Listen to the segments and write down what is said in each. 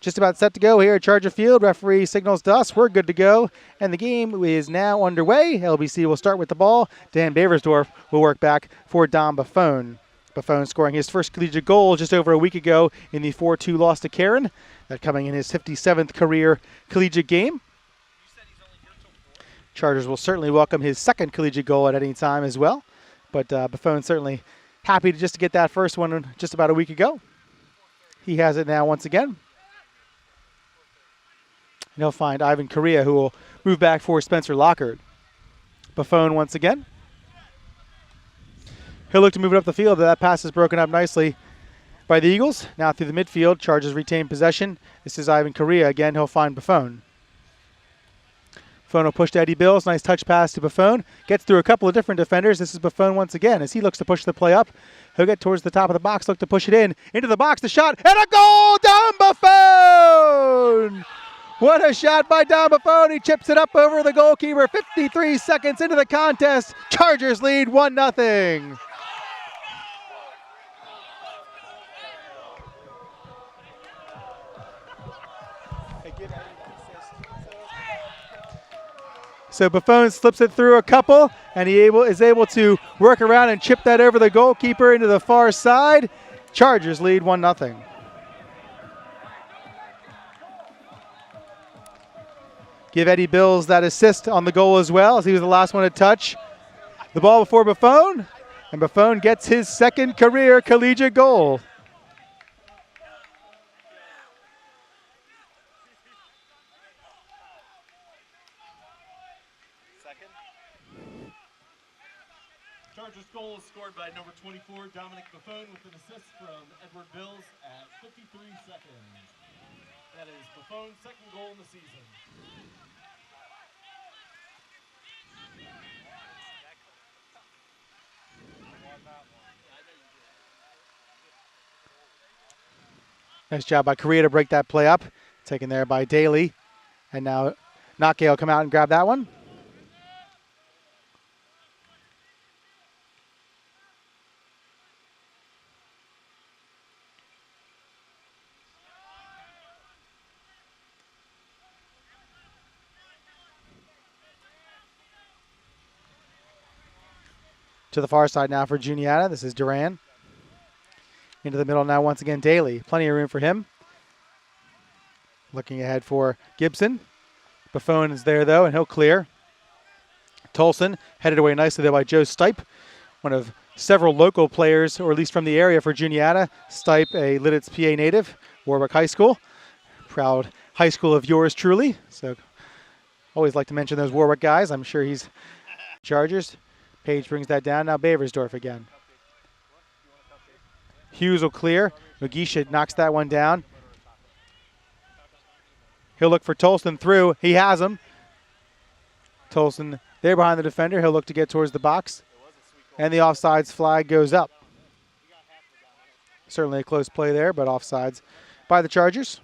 just about set to go here at Charger Field. Referee signals to us we're good to go, and the game is now underway. LBC will start with the ball. Dan Baversdorf will work back for Dom Buffone. Buffone scoring his first collegiate goal just over a week ago in the 4-2 loss to Karen. That coming in his 57th career collegiate game. Chargers will certainly welcome his second collegiate goal at any time as well. But Buffone certainly happy to just get that first one just about a week ago. He has it now once again. And he'll find Ivan Correa, who will move back for Spencer Lockhart. Buffone once again. He'll look to move it up the field, but that pass is broken up nicely by the Eagles. Now through the midfield, Chargers retain possession. This is Ivan Correa. Again, he'll find Buffone. Buffone will push to Eddie Bills. Nice touch pass to Buffone. Gets through a couple of different defenders. This is Buffone once again as he looks to push the play up. He'll get towards the top of the box, look to push it in. Into the box, the shot, and a goal! Dom Buffone! What a shot by Dom Buffone. He chips it up over the goalkeeper. 53 seconds into the contest. Chargers lead 1-0. So Buffone slips it through a couple, and he is able to work around and chip that over the goalkeeper into the far side. Chargers lead 1-0. Give Eddie Bills that assist on the goal as well, as he was the last one to touch the ball before Buffone, and Buffone gets his second career collegiate goal. Chargers goal is scored by number 24, Dominic Buffone, with an assist from Edward Bills at 53 seconds. That is Buffone's second goal in the season. Nice job by Correa to break that play up. Taken there by Daly. And now Nake will come out and grab that one. To the far side now for Juniata. This is Duran. Into the middle now once again Daly. Plenty of room for him. Looking ahead for Gibson. Buffone is there though, and he'll clear. Tolson headed away nicely there by Joe Stipe, one of several local players, or at least from the area for Juniata. Stipe, a Lidditz, PA native, Warwick High School. Proud high school of yours truly. So always like to mention those Warwick guys. I'm sure he's Chargers. Page brings that down. Now Baversdorf again. Hughes will clear. Mugisha knocks that one down. He'll look for Tolson through. He has him. Tolson there behind the defender. He'll look to get towards the box. And the offsides flag goes up. Certainly a close play there, but offsides by the Chargers.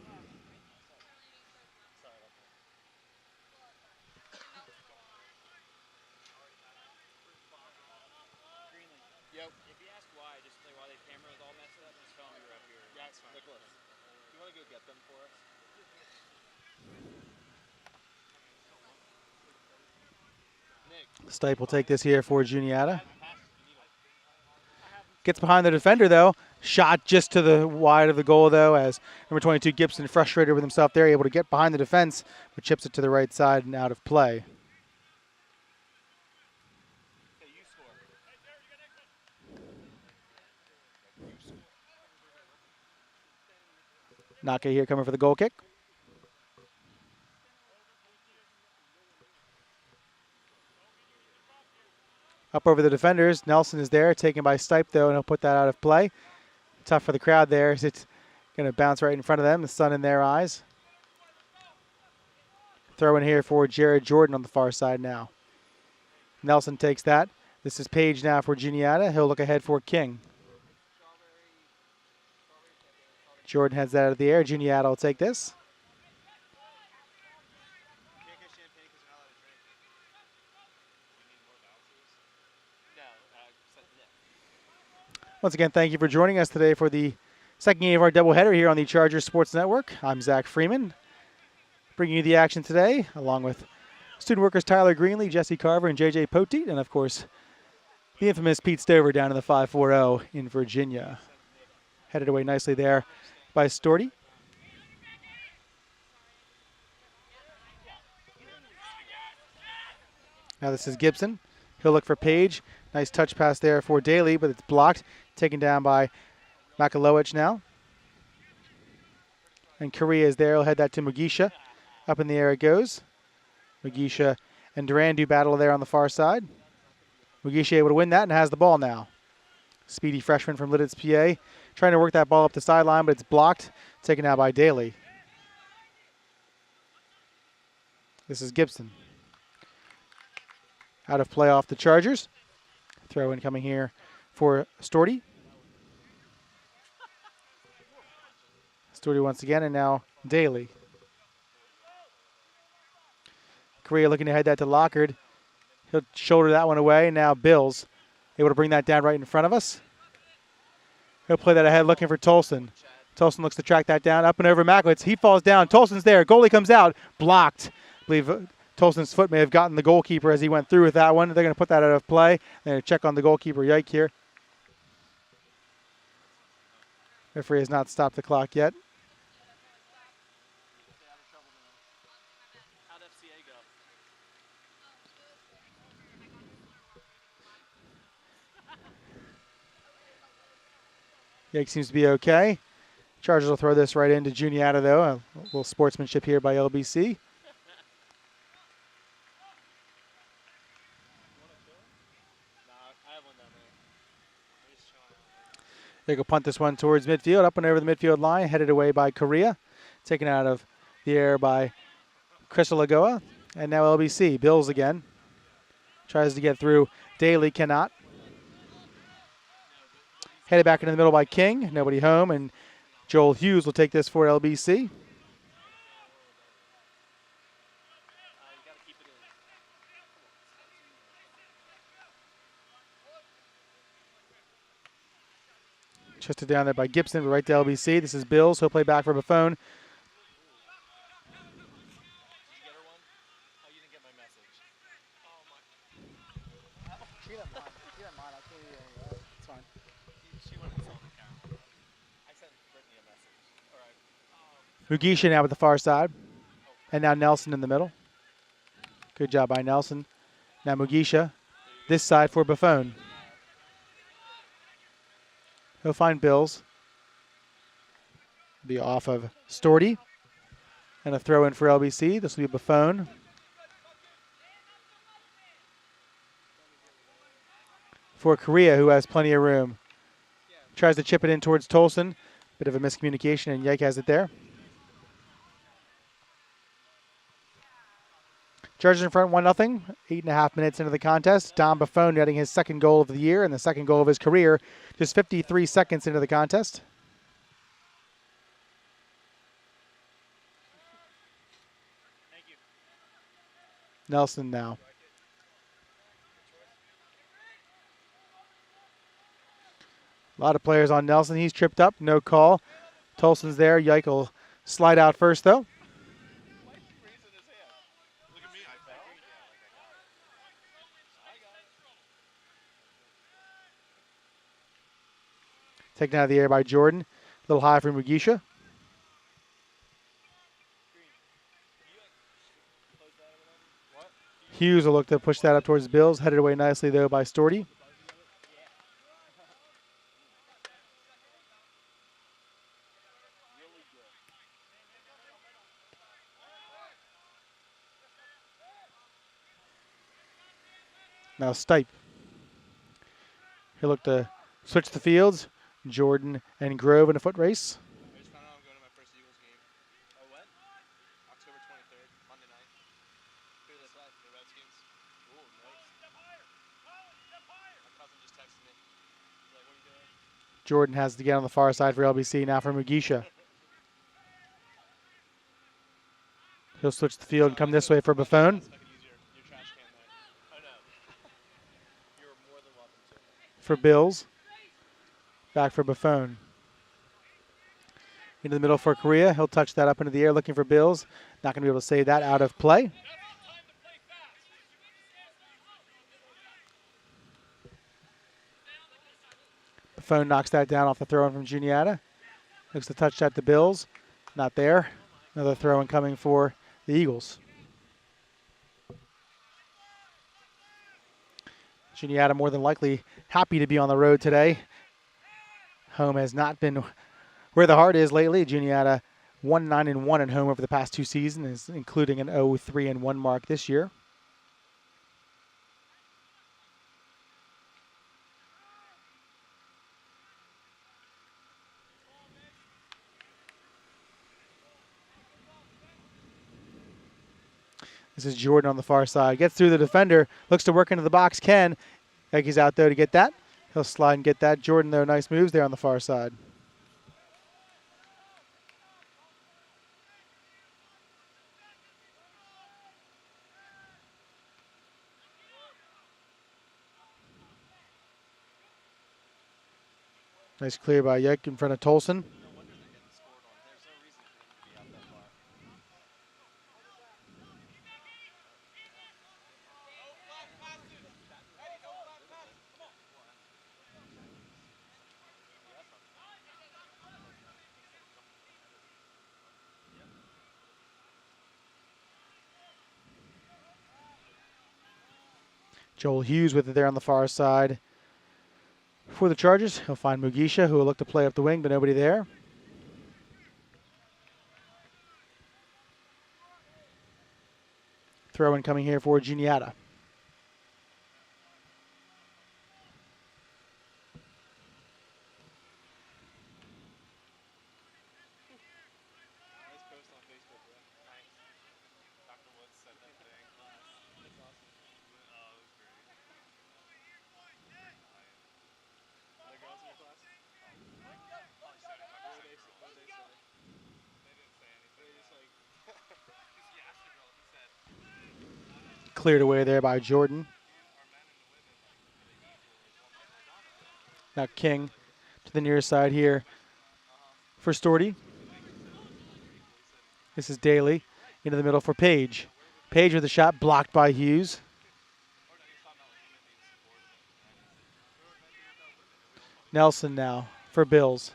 Stipe will take this here for Juniata. Gets behind the defender, though. Shot just to the wide of the goal, though, as number 22, Gibson, frustrated with himself there, able to get behind the defense, but chips it to the right side and out of play. Nake here coming for the goal kick. Up over the defenders. Nelson is there, taken by Stipe, though, and he'll put that out of play. Tough for the crowd there as it's going to bounce right in front of them, the sun in their eyes. Throw in here for Jared Jordan on the far side now. Nelson takes that. This is Page now for Juniata. He'll look ahead for King. Jordan heads that out of the air. Juniata will take this. Once again, thank you for joining us today for the Second game of our doubleheader here on the Chargers Sports Network. I'm Zach Freeman, bringing you the action today, along with student workers Tyler Greenlee, Jesse Carver, and JJ Poteet, and of course, the infamous Pete Stover down in the 540 in Virginia. Headed away nicely there by Storty. Now this is Gibson. He'll look for Page. Nice touch pass there for Daly, but it's blocked. Taken down by Makalowicz now. And Correa is there. He'll head that to Mugisha. Up in the air it goes. Mugisha and Duran do battle there on the far side. Mugisha able to win that and has the ball now. Speedy freshman from Lidditz, PA. Trying to work that ball up the sideline, but it's blocked. Taken out by Daly. This is Gibson. Out of play off the Chargers. Throw in coming here for Storty. Storty once again, and now Daly. Correa looking to head that to Lockard. He'll shoulder that one away. Now Bills able to bring that down right in front of us. He'll play that ahead looking for Tolson. Tolson looks to track that down. Up and over Maklitz. He falls down. Tolson's there. Goalie comes out. Blocked. I believe Tolson's foot may have gotten the goalkeeper as he went through with that one. They're going to put that out of play. They're going to check on the goalkeeper. Yike here. Referee has not stopped the clock yet. Yike seems to be okay. Chargers will throw this right into Juniata, though. A little sportsmanship here by LBC. They go punt this one towards midfield, up and over the midfield line, headed away by Correa. Taken out of the air by Crisolagoa. And now LBC. Bills again. Tries to get through. Daly cannot. Headed back into the middle by King. Nobody home. And Joel Hughes will take this for LBC. Chested down there by Gibson, but right to LBC. This is Bills. He'll play back for Buffon. Mugisha now with the far side. And now Nelson in the middle. Good job by Nelson. Now Mugisha. This side for Buffon. He'll find Bills. Be off of Storty. And a throw in for LBC. This will be Buffon. For Correa, who has plenty of room. Tries to chip it in towards Tolson. Bit of a miscommunication, and Yike has it there. Chargers in front 1-0. 8.5 minutes into the contest. Dom Buffon getting his second goal of the year and the second goal of his career. Just 53 seconds into the contest. Thank you. Nelson now. A lot of players on Nelson. He's tripped up. No call. Tolson's there. Yike will slide out first, though. Taken out of the air by Jordan. A little high for Mugisha. Hughes will look to push that up towards Bills. Headed away nicely, though, by Storty. Now Stipe. He'll look to switch the fields. Jordan and Grove in a foot race. I just found out I'm going to my first Eagles game. Oh, when? October 23rd, Monday night. Who are they playing? The Redskins. Ooh, nice. My cousin just texted me. He's like, what are you doing? Jordan has to get on the far side for LBC. Now for Mugisha. He'll switch the field and come this way for Buffon. For Bills. Back for Buffon. Into the middle for Korea. He'll touch that up into the air looking for Bills. Not going to be able to save that out of play. Buffon knocks that down off the throw in from Juniata. Looks to touch that to Bills. Not there. Another throw in coming for the Eagles. Juniata more than likely happy to be on the road today. Home has not been where the heart is lately. Juniata 1-9-1 at home over the past 2 seasons, including an 0-3-1 mark this year. This is Jordan on the far side. Gets through the defender. Looks to work into the box. Ken. Eggy's out there to get that. He'll slide and get that. Jordan, though, nice moves there on the far side. Nice clear by Yek in front of Tolson. Joel Hughes with it there on the far side. For the Chargers, he'll find Mugisha, who will look to play up the wing, but nobody there. Throw in coming here for Juniata. Cleared away there by Jordan. Now King to the near side here for Storty. This is Daly into the middle for Page. Page with a shot blocked by Hughes. Nelson now for Bills.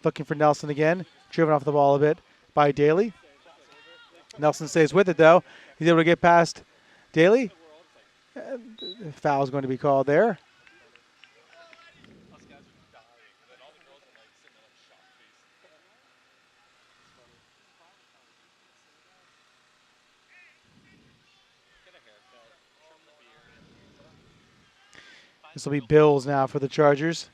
Looking for Nelson again. Driven off the ball a bit by Daly. Nelson stays with it though. He's able to get past Daly. Foul is going to be called there. This will be Bills now for the Chargers.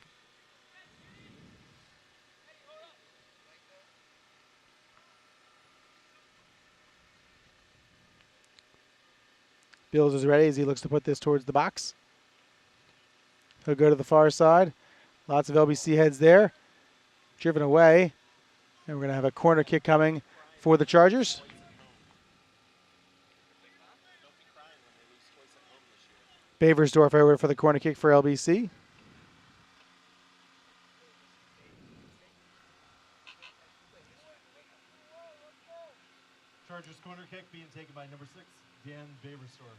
Bills is ready as he looks to put this towards the box. He'll go to the far side. Lots of LBC heads there. Driven away. And we're going to have a corner kick coming for the Chargers. Baversdorf over for the corner kick for LBC. Chargers corner kick being taken by number 6, Dan Baversdorf.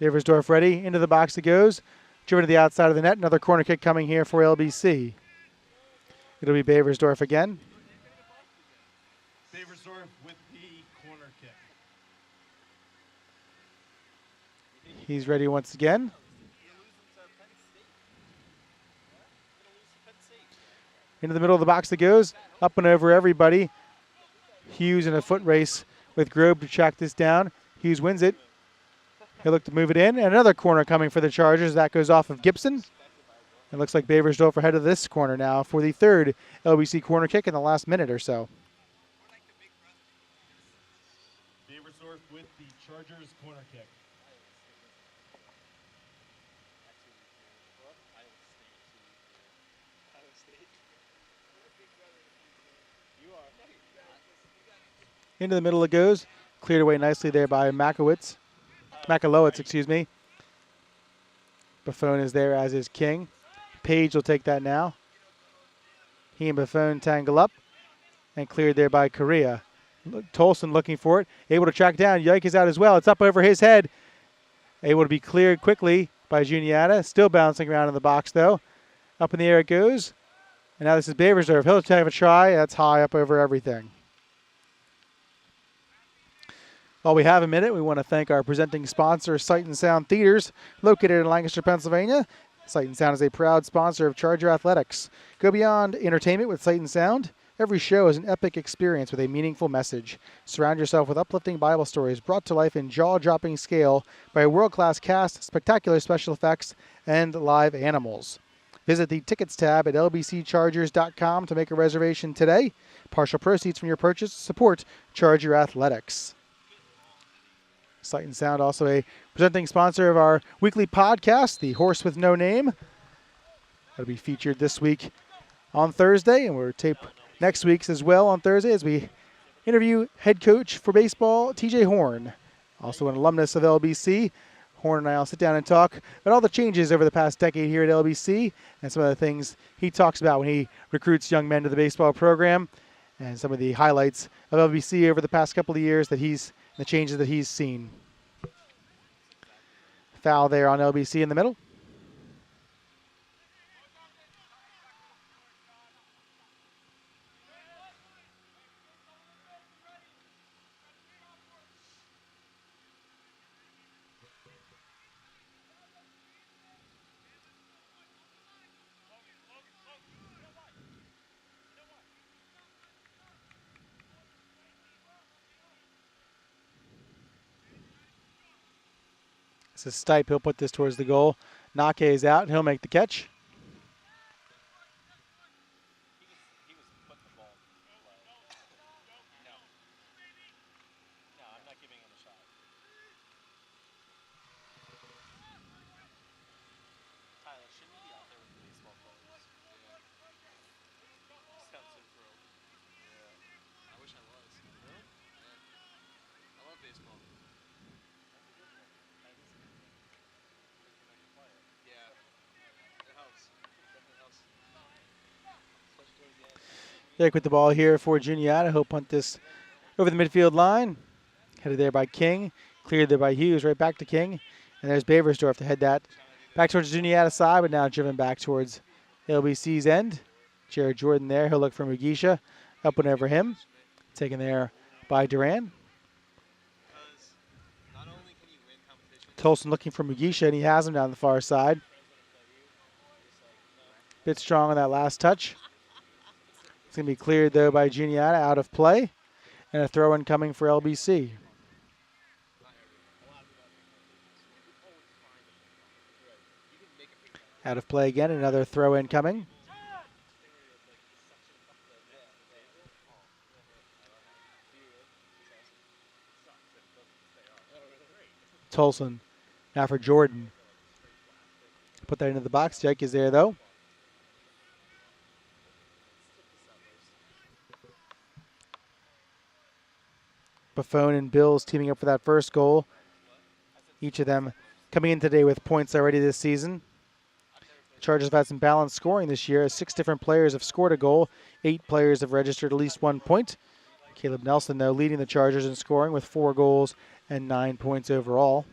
Baversdorf ready. Into the box it goes. Driven to the outside of the net. Another corner kick coming here for LBC. It'll be Baversdorf again. Baversdorf with the corner kick. He's ready once again. Into the middle of the box it goes. Up and over everybody. Hughes in a foot race with Grove to track this down. Hughes wins it. He'll look to move it in. And another corner coming for the Chargers. That goes off of Gibson. It looks like Baversdorf ahead of this corner now for the third LBC corner kick in the last minute or so. Baversdorf with the Chargers corner kick. Into the middle it goes. Cleared away nicely there by Makalowitz, excuse me. Buffon is there, as is King. Page will take that now. He and Buffon tangle up and cleared there by Correa. Tolson looking for it, able to track down. Yike is out as well. It's up over his head. Able to be cleared quickly by Juniata. Still bouncing around in the box though. Up in the air it goes. And now this is Baversdorf. He'll have a try. That's high up over everything. While we have a minute, we want to thank our presenting sponsor, Sight and Sound Theaters, located in Lancaster, Pennsylvania. Sight and Sound is a proud sponsor of Charger Athletics. Go beyond entertainment with Sight and Sound. Every show is an epic experience with a meaningful message. Surround yourself with uplifting Bible stories brought to life in jaw-dropping scale by a world-class cast, spectacular special effects, and live animals. Visit the Tickets tab at lbcchargers.com to make a reservation today. Partial proceeds from your purchase support Charger Athletics. Sight and Sound, also a presenting sponsor of our weekly podcast, The Horse with No Name. That'll be featured this week on Thursday, and we'll tape next week's as well on Thursday as we interview head coach for baseball, TJ Horn, also an alumnus of LBC. Horn and I will sit down and talk about all the changes over the past decade here at LBC and some of the things he talks about when he recruits young men to the baseball program and some of the highlights of LBC over the past couple of years that the changes that he's seen. Foul there on LBC in the middle. This is Stipe. He'll put this towards the goal. Nake is out, and he'll make the catch. Jake with the ball here for Juniata. He'll punt this over the midfield line. Headed there by King. Cleared there by Hughes. Right back to King. And there's Baversdorf to head that back towards Juniata's side, but now driven back towards LBC's end. Jared Jordan there. He'll look for Mugisha. Up and over him. Taken there by Duran. Tolson looking for Mugisha, and he has him down the far side. Bit strong on that last touch. It's going to be cleared, though, by Juniata, out of play. And a throw-in coming for LBC. Out of play again, another throw-in coming. Tolson now for Jordan. Put that into the box. Jake is there, though. Buffon and Bills teaming up for that first goal. Each of them coming in today with points already this season. The Chargers have had some balanced scoring this year. 6 different players have scored a goal. 8 players have registered at least 1 point. Caleb Nelson, though, leading the Chargers in scoring with 4 goals and 9 points overall.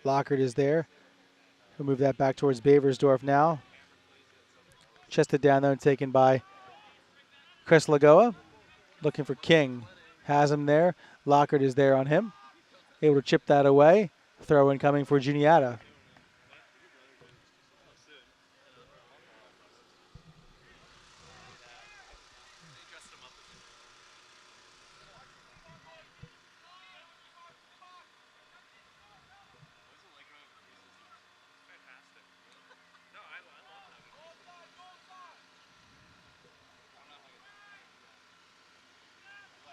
Lockhart is there. He'll move that back towards Baversdorf now. Chested down though and taken by Chris Lagoa. Looking for King. Has him there. Lockhart is there on him. Able to chip that away. Throw in coming for Juniata.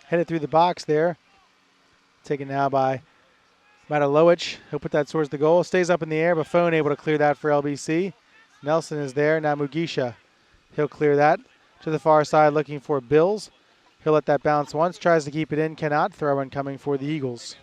Headed through the box there. Taken now by Matalowicz. He'll put that towards the goal. Stays up in the air. Buffon able to clear that for LBC. Nelson is there. Now Mugisha. He'll clear that to the far side looking for Bills. He'll let that bounce once. Tries to keep it in. Cannot. Throw in coming for the Eagles.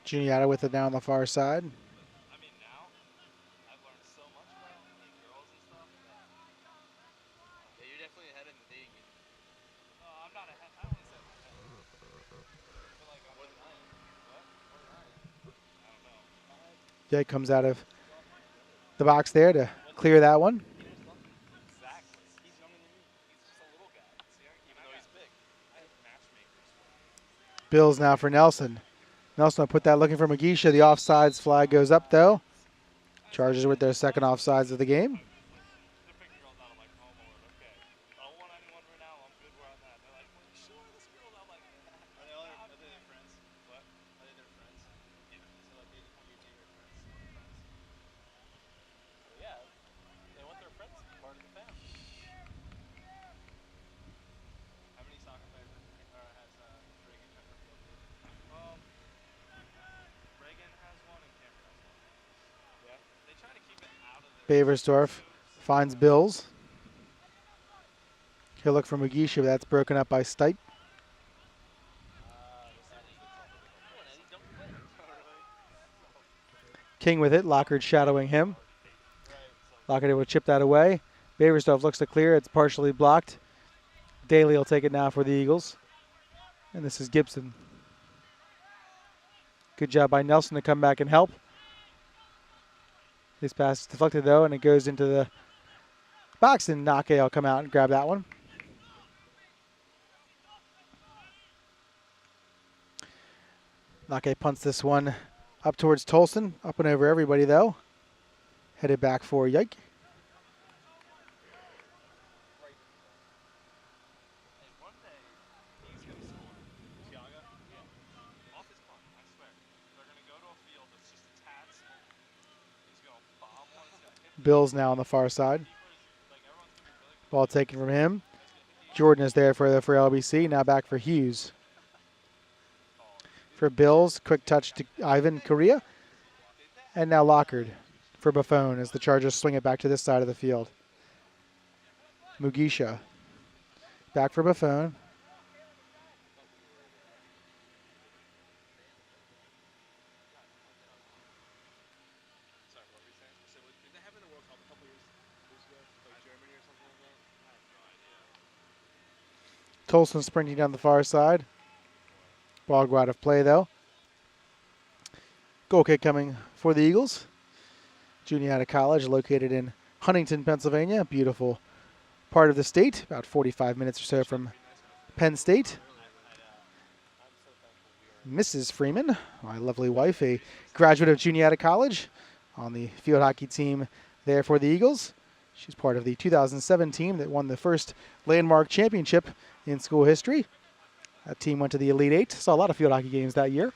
Juniata with it now on the far side. I mean, now I've learned so much about like girls and stuff. Yeah, you're definitely ahead in the league. I'm not ahead. I don't want to say I'm ahead. But like more than I am. What? More than I am. I don't know. Jake comes out of the box there to clear that one. Exactly. He's younger than me. He's just a little guy. See, even though he's big. I have matchmakers. Bills now for Nelson. Nelson will put that looking for Mugisha. The offsides flag goes up though. Chargers with their second offsides of the game. The big girls out. I'm like, oh Lord, okay. I don't want anyone right now. I'm good where I'm at. They're like, well, you sure this girl's out like that? Are they their friends? What? Are they their friends? Yeah. So like they become your neighbor friends. Yeah. They want their friends to be part of the family. How many soccer players has Reagan had her field with? Reagan has one and Cameron has one. Yeah. They try to keep it out of their Baversdorf finds Bills. He'll look for Mugisha, but that's broken up by Stipe. King with it. Lockard shadowing him. Lockard able to chip that away. Baversdorf looks to clear. It's partially blocked. Daly will take it now for the Eagles. And this is Gibson. Good job by Nelson to come back and help. This pass is deflected though, and it goes into the box, and Nake will come out and grab that one. Nake punts this one up towards Tolson. Up and over everybody though. Headed back for Yike. Bills now on the far side. Ball taken from him. Jordan is there for LBC. Now back for Hughes. For Bills, quick touch to Ivan Correa. And now Lockard for Buffon as the Chargers swing it back to this side of the field. Mugisha back for Buffon. Tolson sprinting down the far side. Ball go out of play though. Goal kick coming for the Eagles. Juniata College, located in Huntington, Pennsylvania. Beautiful part of the state, about 45 minutes or so from Penn State. Mrs. Freeman, my lovely wife, a graduate of Juniata College, on the field hockey team there for the Eagles. She's part of the 2007 team that won the first landmark championship in school history. That team went to the Elite Eight. Saw a lot of field hockey games that year.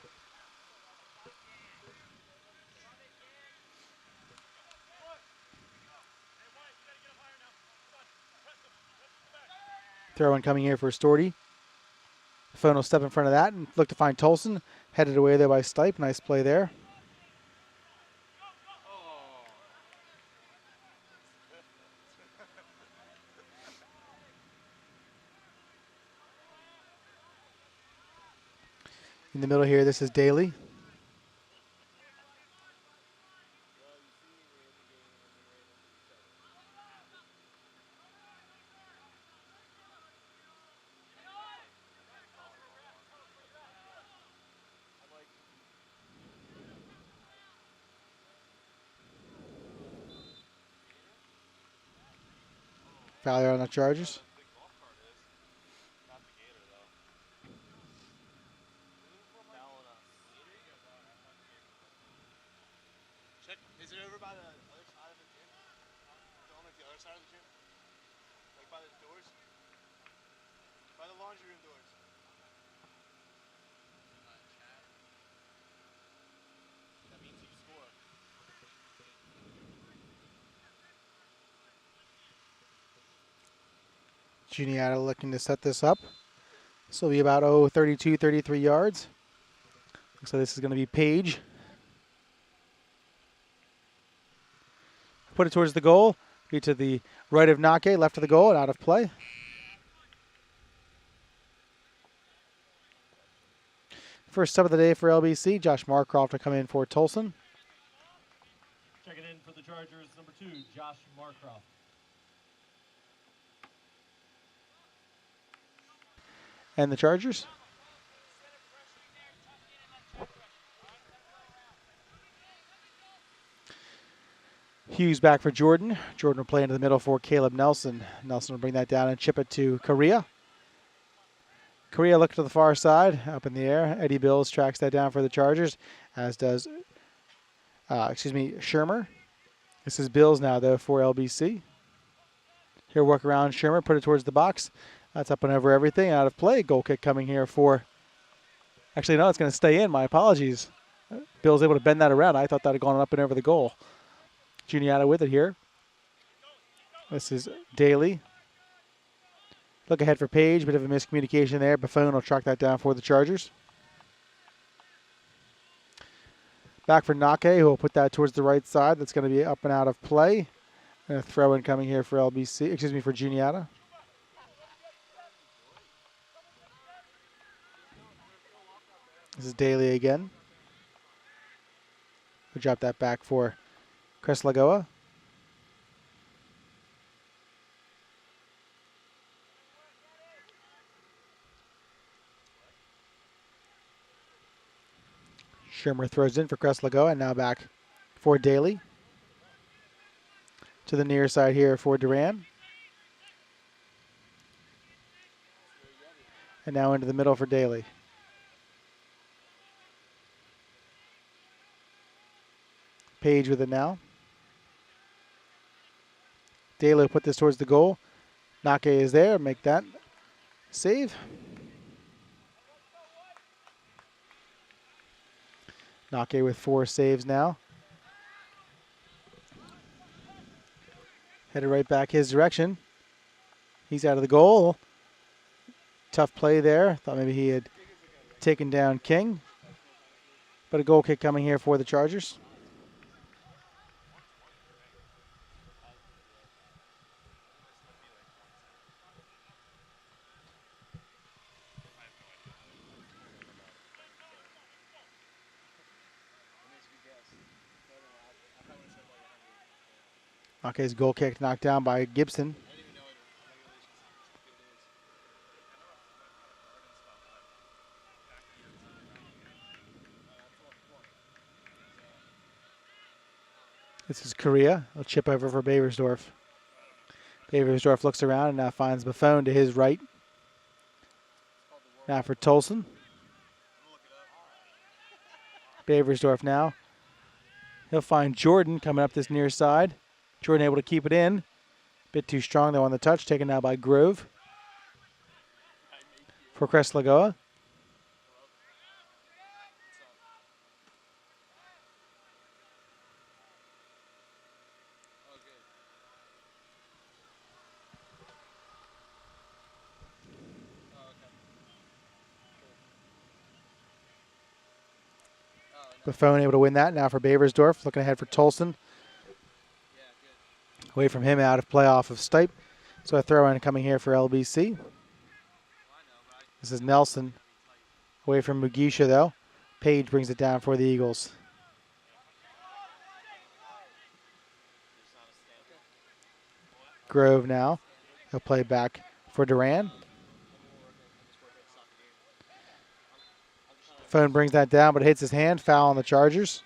Throw in coming here for Storty. Phone will step in front of that and look to find Tolson. Headed away there by Stipe. Nice play there. In the middle here, this is Daly. Foul there on the Chargers. Is it over by the other side of the gym? On like the other side of the gym? Like by the doors? By the laundry room doors. That means you score. Juniata looking to set this up. This will be about 32, 33 yards. Looks like this is going to be Page. Put it towards the goal. Be to the right of Nake, left of the goal, and out of play. First sub of the day for LBC, Josh Marcroft to come in for Tolson. Checking in for the Chargers, number 2, Josh Marcroft. And the Chargers. Hughes back for Jordan. Jordan will play into the middle for Caleb Nelson. Nelson will bring that down and chip it to Correa. Correa looks to the far side, up in the air. Eddie Bills tracks that down for the Chargers, as does, Shermer. This is Bills now, though, for LBC. Here, work around Shermer, put it towards the box. That's up and over everything, out of play. Goal kick coming here for, actually, no, it's going to stay in. My apologies. Bill's able to bend that around. I thought that had gone up and over the goal. Juniata with it here. This is Daly. Look ahead for Page. Bit of a miscommunication there. Buffon will track that down for the Chargers. Back for Nake, who will put that towards the right side. That's going to be up and out of play. And a throw in coming here for for Juniata. This is Daly again. We'll drop that back for Chris Lagoa. Shermer throws in for Chris Lagoa, and now back for Daly. To the near side here for Duran. And now into the middle for Daly. Page with it now. Daly will put this towards the goal. Nake is there. Make that save. Nake with 4 saves now. Headed right back his direction. He's out of the goal. Tough play there. Thought maybe he had taken down King. But a goal kick coming here for the Chargers. Nake's goal kick knocked down by Gibson. This is Correa. A chip over for Baversdorf. Baversdorf looks around and now finds Buffon to his right. Now for Tolson. Baversdorf now. He'll find Jordan coming up this near side. Jordan able to keep it in. Bit too strong though on the touch. Taken now by Grove. For Crest Lagoa. Buffon able to win that. Now for Baversdorf. Looking ahead for Tolson. Away from him, out of play off of Stipe. So a throw in coming here for LBC. This is Nelson. Away from Mugisha though. Page brings it down for the Eagles. Grove now. He'll play back for Duran. Phone brings that down, but it hits his hand. Foul on the Chargers.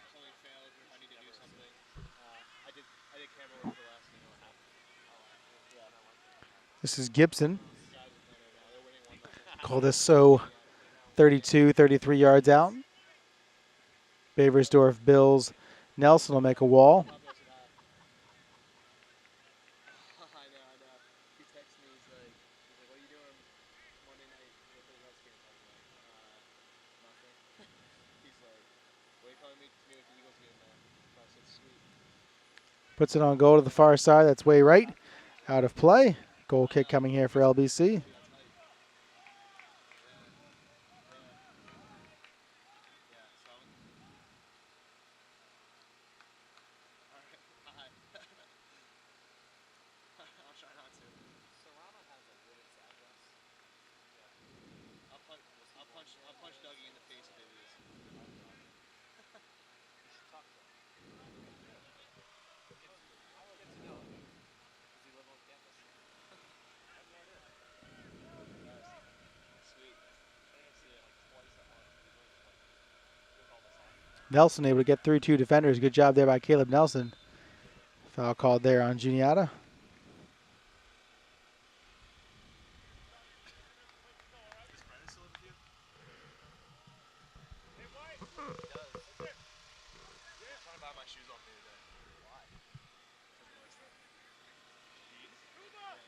This is Gibson. Call this so 32, 33 yards out. Baversdorf, Bills, Nelson will make a wall. Puts it on goal to the far side. That's way right. Out of play. Goal kick coming here for LBC. I'll punch Dougie in the face if they lose. Nelson able to get through 2 defenders. Good job there by Caleb Nelson. Foul called there on Juniata. Is Brennan still with you? He does. He's trying to buy my shoes off me today. Why? Because he likes them. Jeez? Yeah.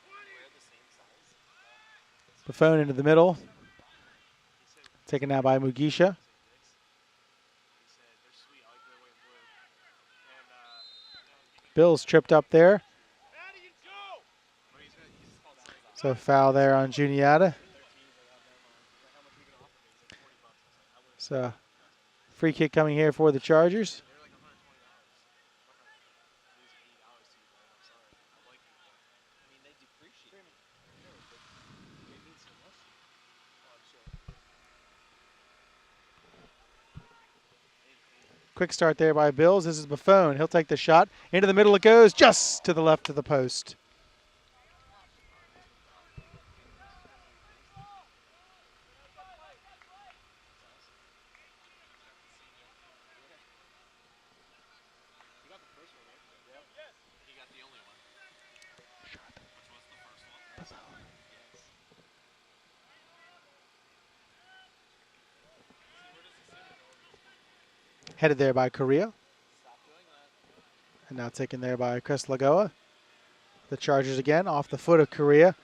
Wear the same size? Buffon into the middle. He said, Taken now by Mugisha. he said, they're sweet. I like their white and blue. And, Bills tripped up there. Maddie, you go! Well, he's called Amazon. So foul there on Juniata. 13s, I got them on. He's like, how much are you going to offer me? He's like, $40. I was like, I wouldn't. So free kick coming here for the Chargers. They're like $120. I'm not going to lose $80 to you, man. I'm sorry. I like you, but I mean, they depreciate. I know, but it means so much to you. Oh, I'm sure. Quick start there by Bills. This is Buffon. He'll take the shot. Into the middle it goes, just to the left of the post. You got the first one, right? Yep. Yes. He got the only one. Which was the first one? Yes. Yes. See, where does the center go? Headed there by Correa. Stop doing that. And now taken there by Chris Lagoa. The Chargers again off the foot of Correa.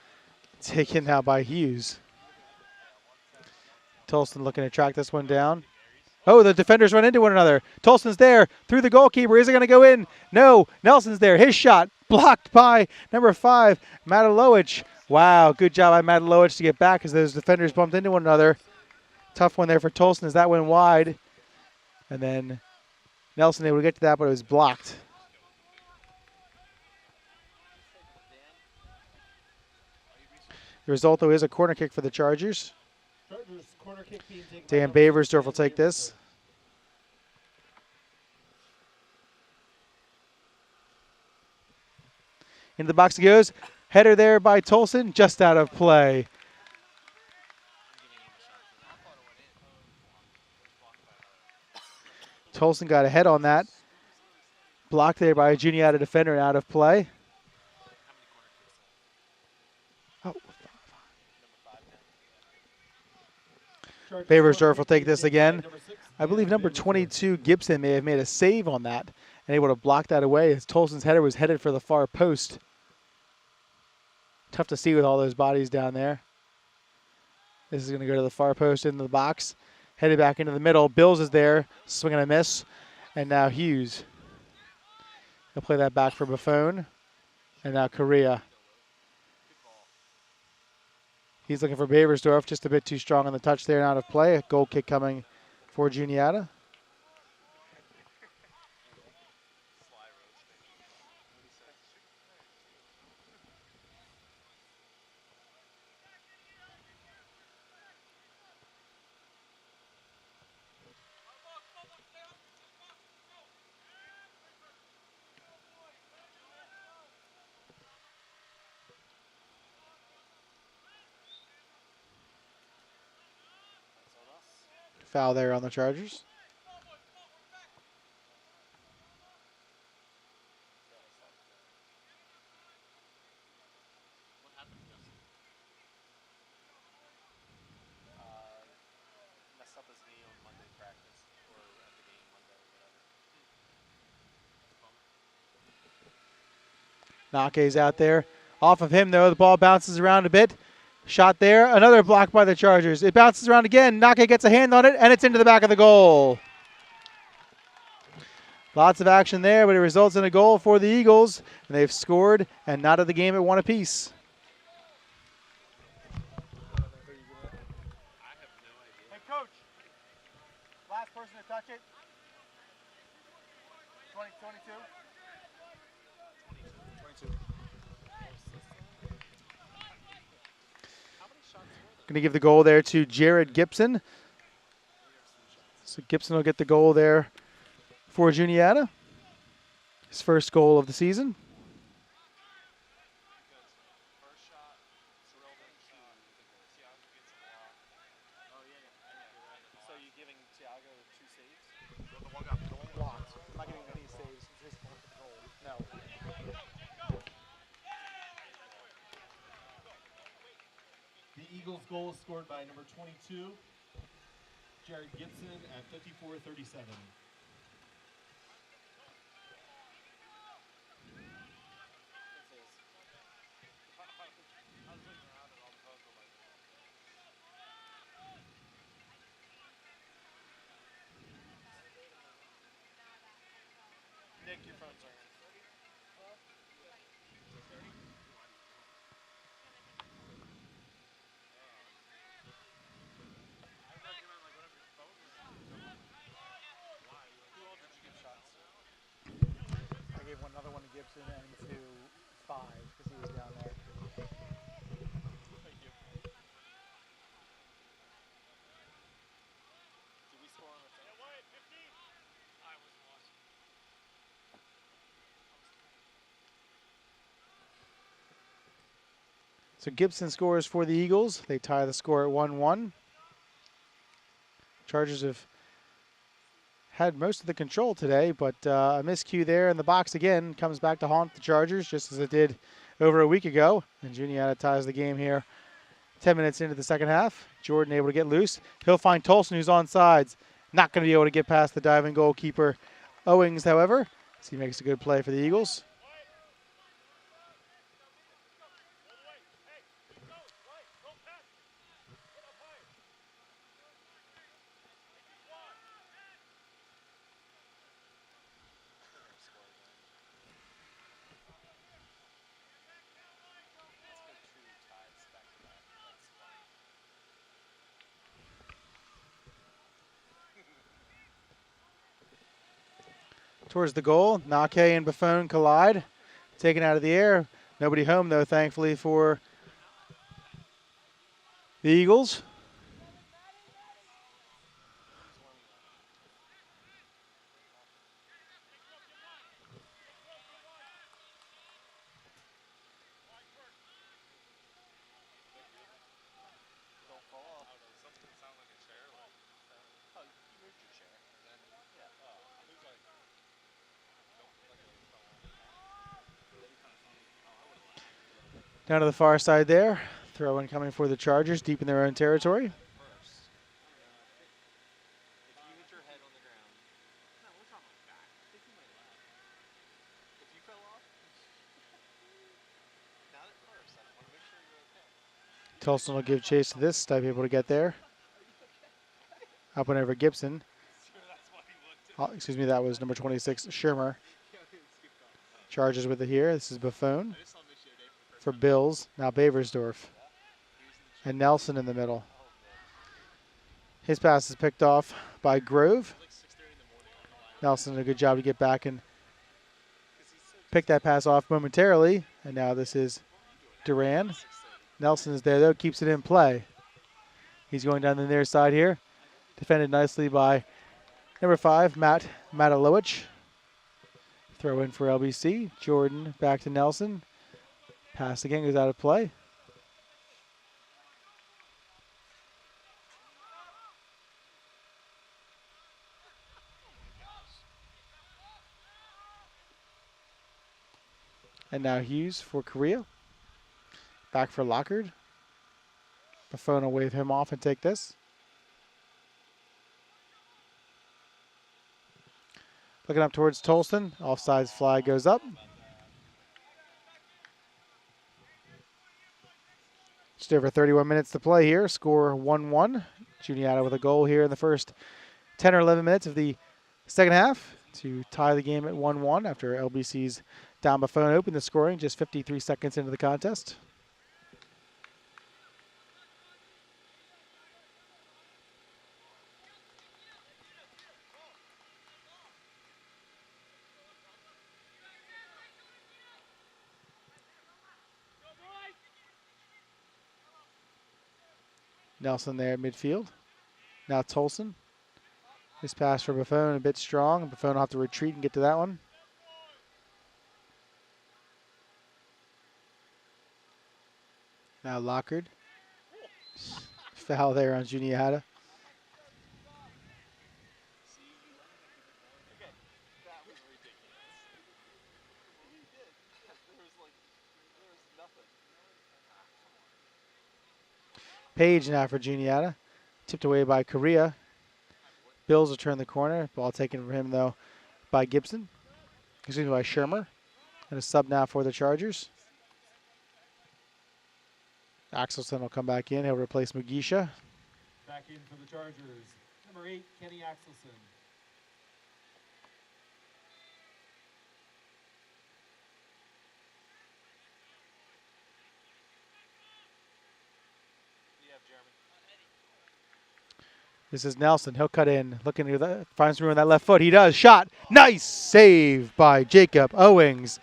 Taken now by Hughes. Tolson looking to track this one down. Oh, the defenders run into one another. Tolson's there through the goalkeeper. Is it going to go in? No. Nelson's there. His shot blocked by number 5, Matalowicz. Wow, good job by Matalowicz to get back as those defenders bumped into one another. Tough one there for Tolson as that went wide. And then Nelson able to get to that, but it was blocked. The result, though, is a corner kick for the Chargers. Chargers corner kick being taken. Dan Baversdorf will take this. Into the box he goes. Header there by Tolson, just out of play. Tolson got a head on that. Blocked there by a Juniata defender and out of play. Oh. Baversdorf will take this again. I believe number 22, Gibson, may have made a save on that and able to block that away as Tolson's header was headed for the far post. Tough to see with all those bodies down there. This is going to go to the far post into the box. Headed back into the middle. Bills is there. Swing and a miss. And now Hughes. He'll play that back for Buffon. And now Correa. He's looking for Baversdorf. Just a bit too strong on the touch there and out of play. A goal kick coming for Juniata. Foul there on the Chargers. Messed up his knee on Monday practice or at the game Monday or whatever. Nake's out there. Off of him, though. The ball bounces around a bit. Shot there. Another block by the Chargers. It bounces around again. Nake gets a hand on it, and it's into the back of the goal. Lots of action there, but it results in a goal for the Eagles. And they've scored and knotted the game at 1 apiece. Hey, Coach. Last person to touch it. 22. Going to give the goal there to Jared Gibson. So Gibson will get the goal there for Juniata. His first goal of the season. First shot, drilled into Tiago gets a block. Oh, yeah. So you giving Tiago 2 saves? Blocked. I'm not getting any saves. It's his fault for the goal. No. The Eagles' goal is scored by number 22, Jared Gibson at 54-37. Nick, your phone's ringing. I gave another one to Gibson and to 5 because he was down there. Thank you. Did we score on the phone? Yeah, Wyatt, 15. I was lost. So Gibson scores for the Eagles. They tie the score at 1-1. Chargers have had most of the control today, but a miscue there in the box again comes back to haunt the Chargers, just as it did over a week ago. And Juniata ties the game here 10 minutes into the second half. Jordan able to get loose. He'll find Tolson, who's on sides. Not going to be able to get past the diving goalkeeper Owings, however, as he makes a good play for the Eagles. Towards the goal, Nake and Buffon collide. Taken out of the air. Nobody home, though, thankfully, for the Eagles. Don't fall off. I don't know. Something sound like a chair. Like, oh, you moved your chair. And then, yeah. Oh, I moved like, nope, like it fell off. That'd be kind of funny. Oh, I would have laughed. Down to the far side there. Throw in coming for the Chargers, deep in their own territory. First. If you hit your head on the ground. No, it's not like that. I think you might laugh. If you fell off. Not at first. I want to make sure you're okay. Tolson will give chase to this. Stipe able to get there. Up and over Gibson. Sure, that's why he looked at Oh, excuse me, that was number 26, Schirmer. Chargers with it here. This is Buffon I just saw Mitch the other day for the first for time. Bills. Now Baversdorf. He was in the And Nelson in the middle. Oh, Mitch. His pass is picked off by Grove. Like 6:30 in the morning. I don't know why. Nelson did a good job to get back and 'Cause he's so pick that pass off momentarily. And now this is Duran. 6:30. Nelson is there, though, keeps it in play. He's going down the near side here. Defended nicely by number 5, Matt Matalowicz. Throw in for LBC. Jordan back to Nelson. Pass again goes out of play. And now Hughes for Korea. Back for Lockard. Buffon will wave him off and take this. Looking up towards Tolson. Offsides flag goes up. Just over 31 minutes to play here. Score 1-1. Juniata with a goal here in the first 10 or 11 minutes of the second half to tie the game at 1-1 after LBC's down Buffon opened the scoring just 53 seconds into the contest. Nelson there at midfield. Now Tolson. This pass for Buffon a bit strong. Buffon will have to retreat and get to that one. Now Lockard. Foul there on Juniata. Page now for Juniata. Tipped away by Correa. Bills will turn the corner. Ball taken from him, though, by Gibson. Excuse me, by Shermer. And a sub now for the Chargers. Axelson will come back in. He'll replace Mugisha. Back in for the Chargers, number 8, Kenny Axelson. This is Nelson. He'll cut in. Looking to the, finds room on that left foot. He does. Shot. Nice save by Jacob Owings.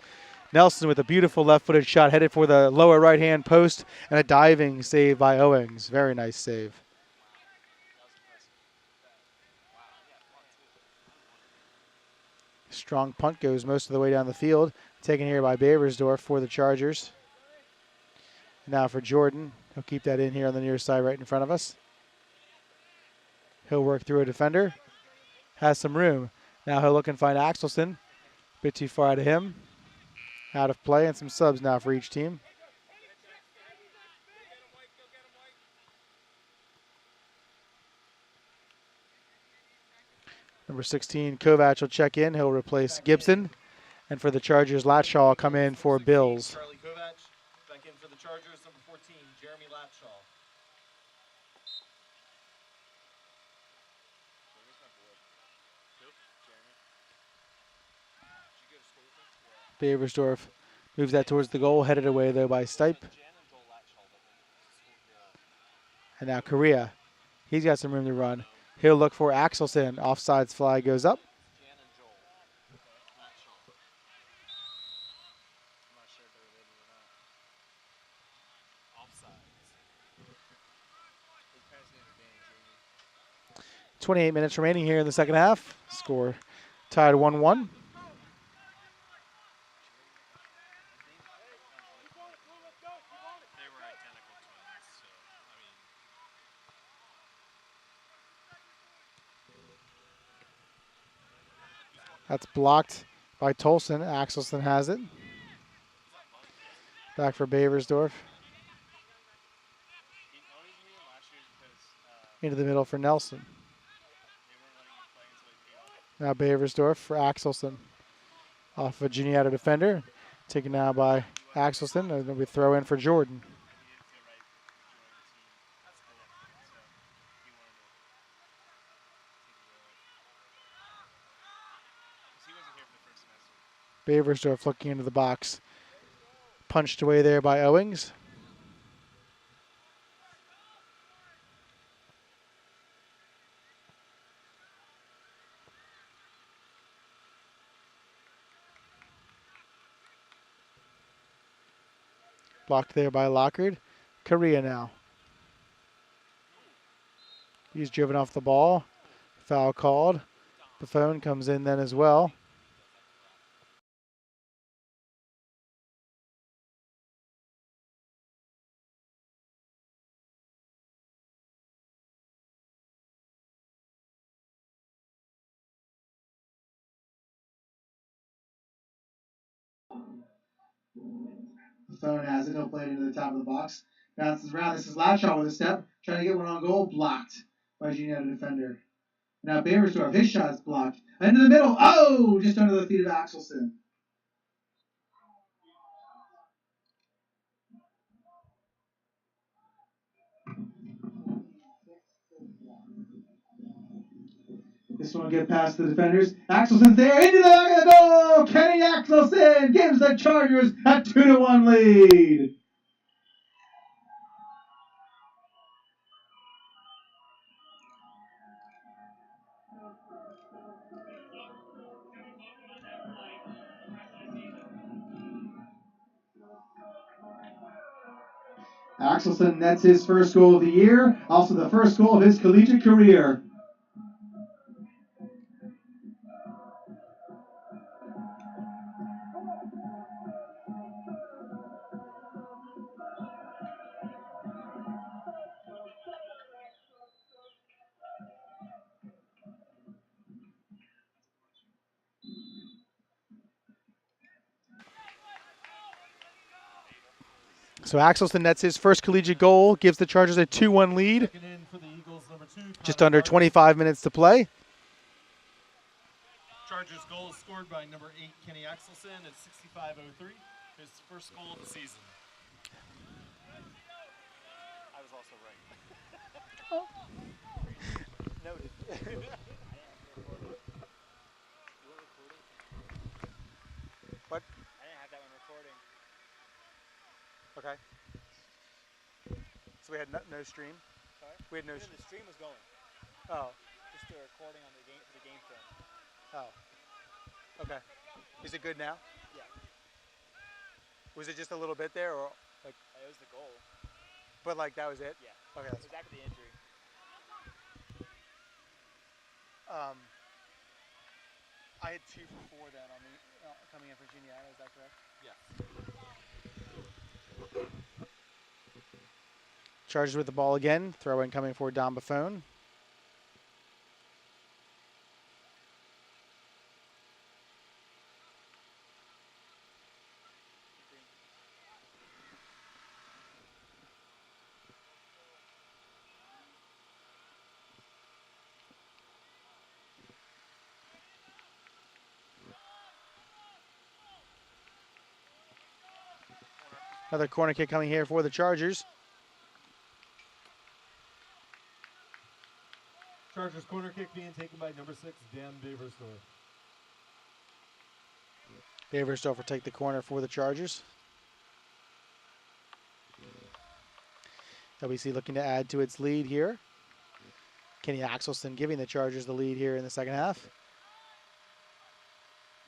Nelson with a beautiful left-footed shot headed for the lower right-hand post and a diving save by Owings. Very nice save. Strong punt goes most of the way down the field. Taken here by Baversdorf for the Chargers. Now for Jordan. He'll keep that in here on the near side right in front of us. He'll work through a defender. Has some room. Now he'll look and find Axelson. Bit too far out of him. Out of play, and some subs now for each team. Number 16, Kovac will check in. He'll replace Gibson. And for the Chargers, Latshaw will come in for Bills. Charlie Kovac. Back in for the Chargers, number 14, Jeremy Latshaw. Baversdorf moves that towards the goal. Headed away, though, by Stipe. And now Correa. He's got some room to run. He'll look for Axelson. Offsides flag goes up. I'm not sure if they're related or not. Offsides. His parents' names are Dan and Jamie. 28 minutes remaining here in the second half. Score tied 1-1. They were identical twins, so I mean. That's blocked by Tolson. Axelson has it. Back for Baversdorf. Into the middle for Nelson. Now Baversdorf for Axelson. Off a Juniata defender. Taken now by Axelson. And then we throw in for Jordan. Baversdorf looking into the box. Punched away there by Owings. Blocked there by Lockard. Correa now. He's driven off the ball. Foul called. The phone comes in then as well. The phone has it. He'll play it into the top of the box. Bounces around. This is Latshaw with a step. Trying to get one on goal. Blocked by Juniata defender. Now Baversdorf. His shot's blocked. Into the middle. Oh! Just under the feet of Axelson. This one will get past the defenders. Axelson's there. Into the back of the goal! Kenny Axelson gives the Chargers a 2-1 lead. Axelson nets his first goal of the year, also the first goal of his collegiate career. So Axelson nets his first collegiate goal, gives the Chargers a 2-1 lead. Checking in for the Eagles, number 2. Just Connor under Garvey. 25 minutes to play. Chargers goal is scored by number 8, Kenny Axelson at 65:03. His first goal of the season. I was also right. Noted. You were recording? What? I didn't have that one recording. Okay. So we had no stream. Sorry? We had no. The stream was going. Oh. Just the recording on the game film. Oh. Okay. Is it good now? Yeah. Was it just a little bit there, or like? It was the goal. But like that was it. Yeah. Okay. It That's was after the injury. I had 2 for 4 then on the coming in for Juniata. Is that correct? Yes. Chargers with the ball again. Throw in coming for Don Buffone. Another corner kick coming here for the Chargers. Chargers corner kick being taken by number 6, Dan Baversdorf. Baversdorf will take the corner for the Chargers. LBC looking to add to its lead here. Kenny Axelson giving the Chargers the lead here in the second half.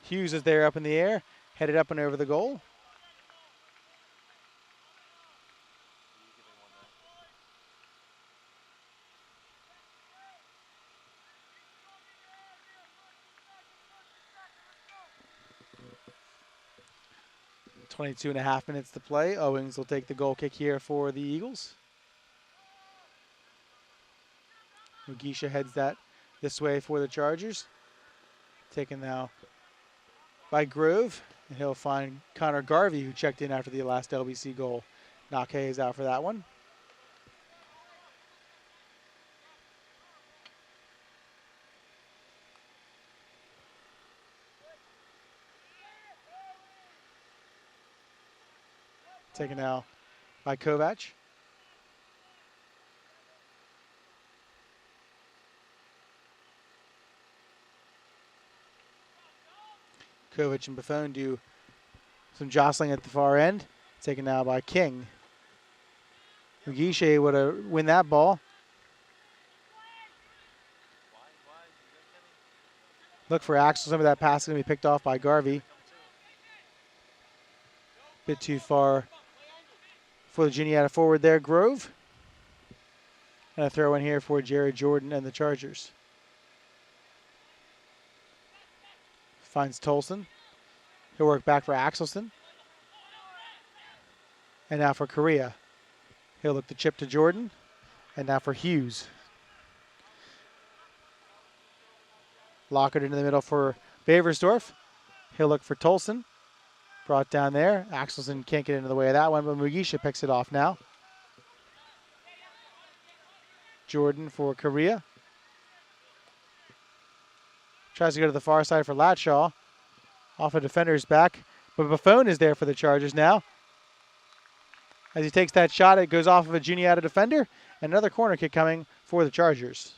Hughes is there up in the air, headed up and over the goal. .22 and a half minutes to play. Owings will take the goal kick here for the Eagles. Mugisha heads that this way for the Chargers. Taken now by Grove. And he'll find Connor Garvey, who checked in after the last LBC goal. Nake is out for that one. Taken now by Kovac. Kovac and Buffone do some jostling at the far end. Taken now by King. Mugisha able to win that ball. Look for Axel. Some of that pass is going to be picked off by Garvey. Bit too far for the Juniata forward there, Grove. And a throw in here for Jared Jordan and the Chargers. Finds Tolson. He'll work back for Axelson. And now for Correa. He'll look the chip to Jordan. And now for Hughes. Lock it into the middle for Baversdorf. He'll look for Tolson. Brought down there. Axelson can't get into the way of that one, but Mugisha picks it off now. Jordan for Correa. Tries to go to the far side for Latshaw. Off a defender's back. But Buffone is there for the Chargers now. As he takes that shot, it goes off of a Juniata defender. And another corner kick coming for the Chargers.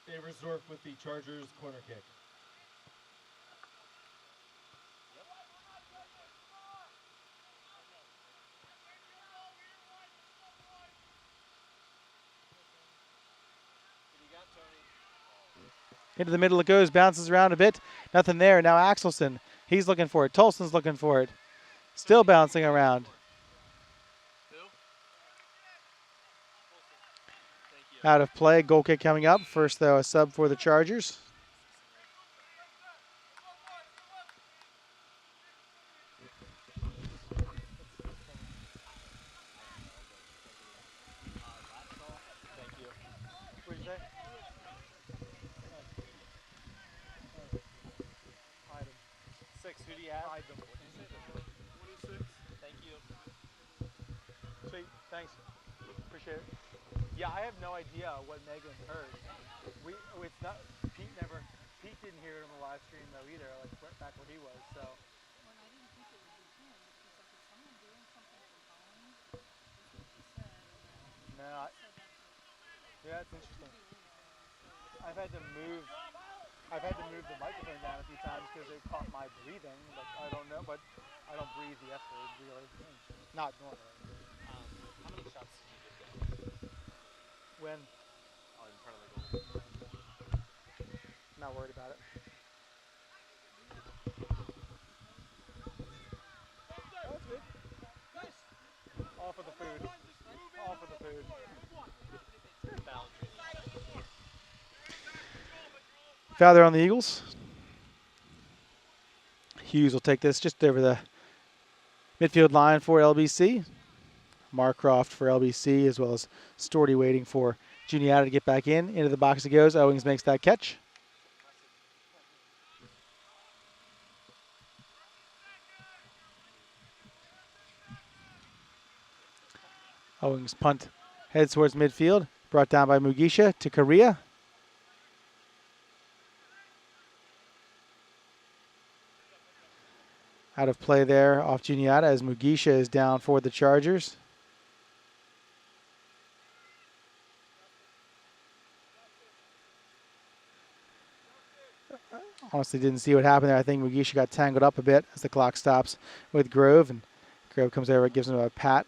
Baversdorf with the Chargers corner kick. Into the middle it goes, bounces around a bit. Nothing there. Now Axelson. He's looking for it. Tolson's looking for it. Still bouncing around. Out of play. Goal kick coming up. First, though, a sub for the Chargers. 26. Who do you have? 26. Thank you. Sweet. Thanks. Appreciate it. Yeah, I have no idea what Megan heard. It's not. Pete never. Pete didn't hear it on the live stream though either. Like back where he was. So. Well, I didn't think it would be him. He's like, is someone doing something from home? That's what she said. And then No. said that's what Yeah, it's interesting. could be anything. So I've had to move. I've had to move the microphone down a few times because they caught my breathing. Like I don't know, but I don't breathe the F word really. Not normally. How many shots did you just get? When Oh, in front of the goal. I'm not worried about it. That's good. All for the food. All for the food. Foul there on the Eagles. Hughes will take this just over the midfield line for LBC. Marcroft for LBC, as well as Storty waiting for Juniata to get back in. Into the box it goes. Owings makes that catch. Owings punt heads towards midfield. Brought down by Mugisha to Korea. Out of play there off Juniata as Mugisha is down for the Chargers. Honestly didn't see what happened there. I think Mugisha got tangled up a bit as the clock stops with Grove, and Grove comes over and gives him a pat.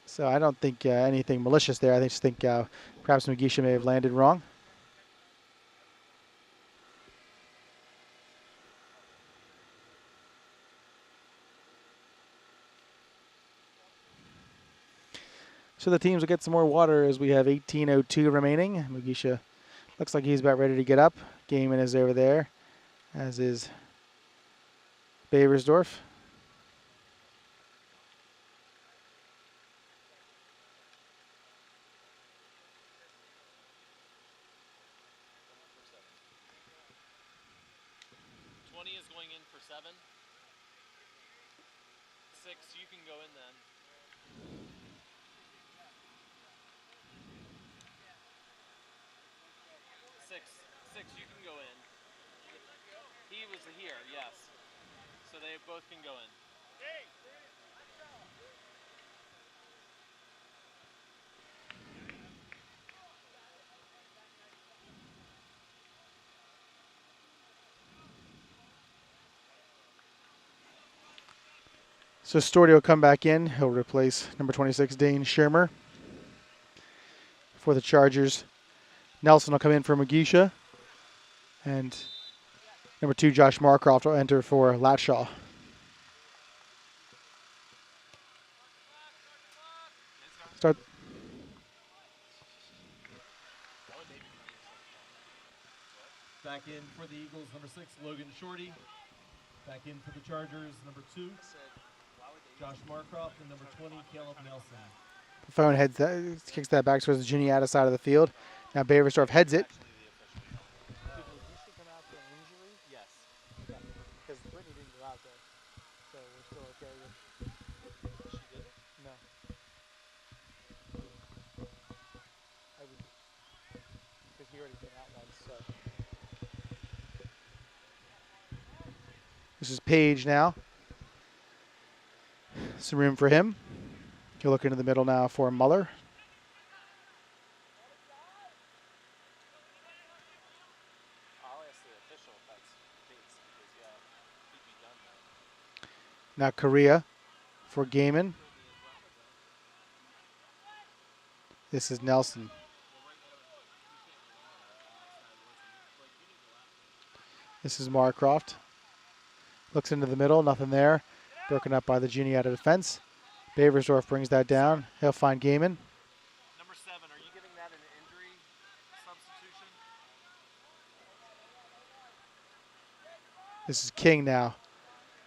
So I don't think anything malicious there. I just think perhaps Mugisha may have landed wrong. So the teams will get some more water as we have 18:02 remaining. Mugisha looks like he's about ready to get up. Gaiman is over there, as is Baversdorf. Is going in for 7. 6, you can go in then. 6, you can go in. He was here, yes. So they both can go in. So Storty will come back in. He'll replace number 26, Dane Shermer. For the Chargers, Nelson will come in for Mugisha. And number 2, Josh Marcroft will enter for Latshaw. Start. Back in for the Eagles, number 6, Logan Shorty. Back in for the Chargers, number 2, Josh Marcroft, and number 20, Caleb Nelson. The phone heads that, kicks that back towards the Juniata side of the field. Now Baversdorf heads it. Did Mugisha come out for an injury? Yes. Because Brittany didn't go out there. So we're still okay with. She did? No. Because he already came out once. So. This is Page now. Some room for him. He'll look into the middle now for Muller. I'll ask the official if that's Bates, because he'd be done Now then. Korea for Gaiman. This is Nelson. This is Marcroft. Looks into the middle, nothing there. Broken up by the Juniata defense. Baversdorf brings that down. He'll find Gaiman. Number 7, are you giving that an injury substitution? This is King now.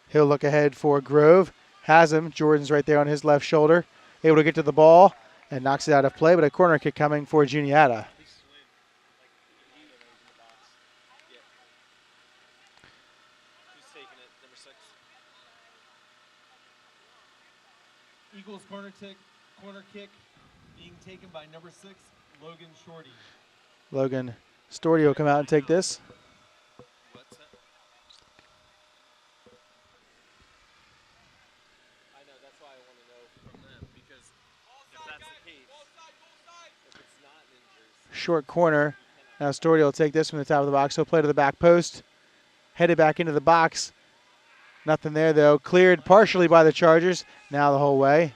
He'll look ahead for Grove. Has him. Jordan's right there on his left shoulder. Able to get to the ball and knocks it out of play, but a corner kick coming for Juniata. taking it, number 6. Eagles corner kick being taken by number 6, Logan Shorty. Logan Storti will come out and take this. What's that? I know, that's why I want to know from them, because if that's the case, if it's not an injury, Short corner. Now Storti will take this from the top of the box. He'll play to the back post. Headed back into the box. Nothing there, though. Cleared partially by the Chargers. Now the whole way.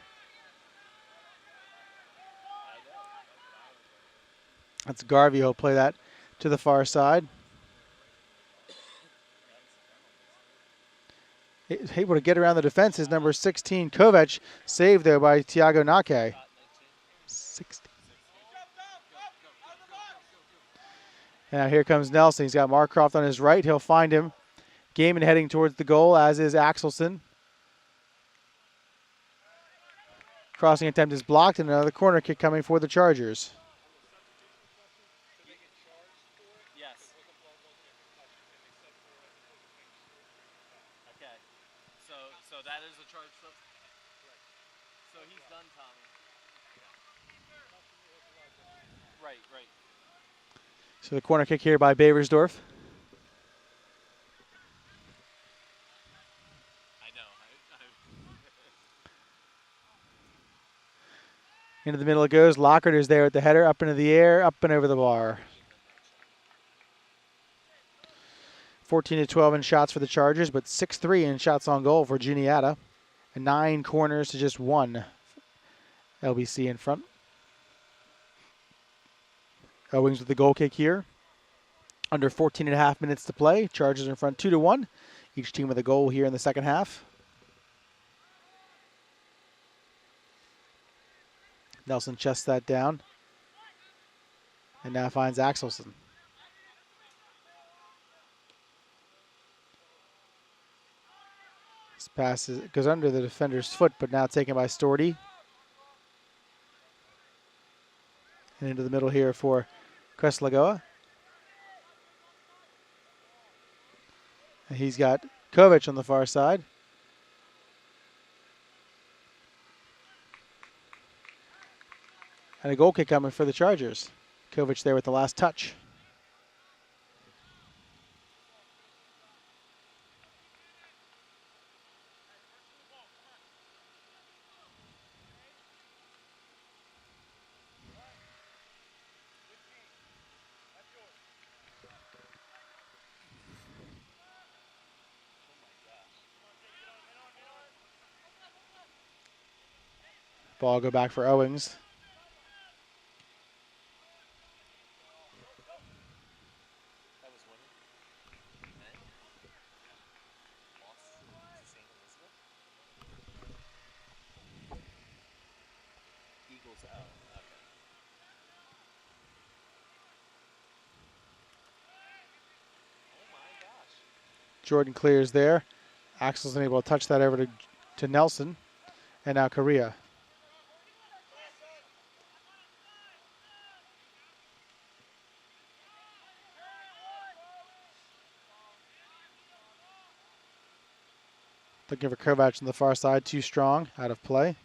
That's Garvey. He'll play that to the far side. Able to get around the defense is number 16, Kovac. Saved, though, by Tiago Nake. 16. Now here comes Nelson. He's got Marcroft on his right. He'll find him. Gaiman heading towards the goal, as is Axelson. Crossing attempt is blocked, and another corner kick coming for the Chargers. yes. Okay. So that is a charge sub. So he's done, Tommy. Right. So the corner kick here by Baversdorf. I know. Into the middle it goes. Lockhart is there at the header, up into the air, up and over the bar. 14-12 in shots for the Chargers, but 6-3 in shots on goal for Juniata. And 9 corners to just 1. LBC in front. Owings with the goal kick here. Under 14.5 minutes to play. Chargers in front 2-1. Each team with a goal here in the second half. Nelson chests that down. And now finds Axelson. This pass goes under the defender's foot, but now taken by Storti. And into the middle here for Kreslagoa. And he's got Kovac on the far side. And a goal kick coming for the Chargers. Kovac there with the last touch. Ball go back for Owings. That was winning. Men. Lost to St. Elizabeth. Eagles out. Okay. Oh my gosh. Jordan clears there. Axel's unable to touch that over to Nelson. And now Correa. Looking for Kovac on the far side. Too strong. Out of play.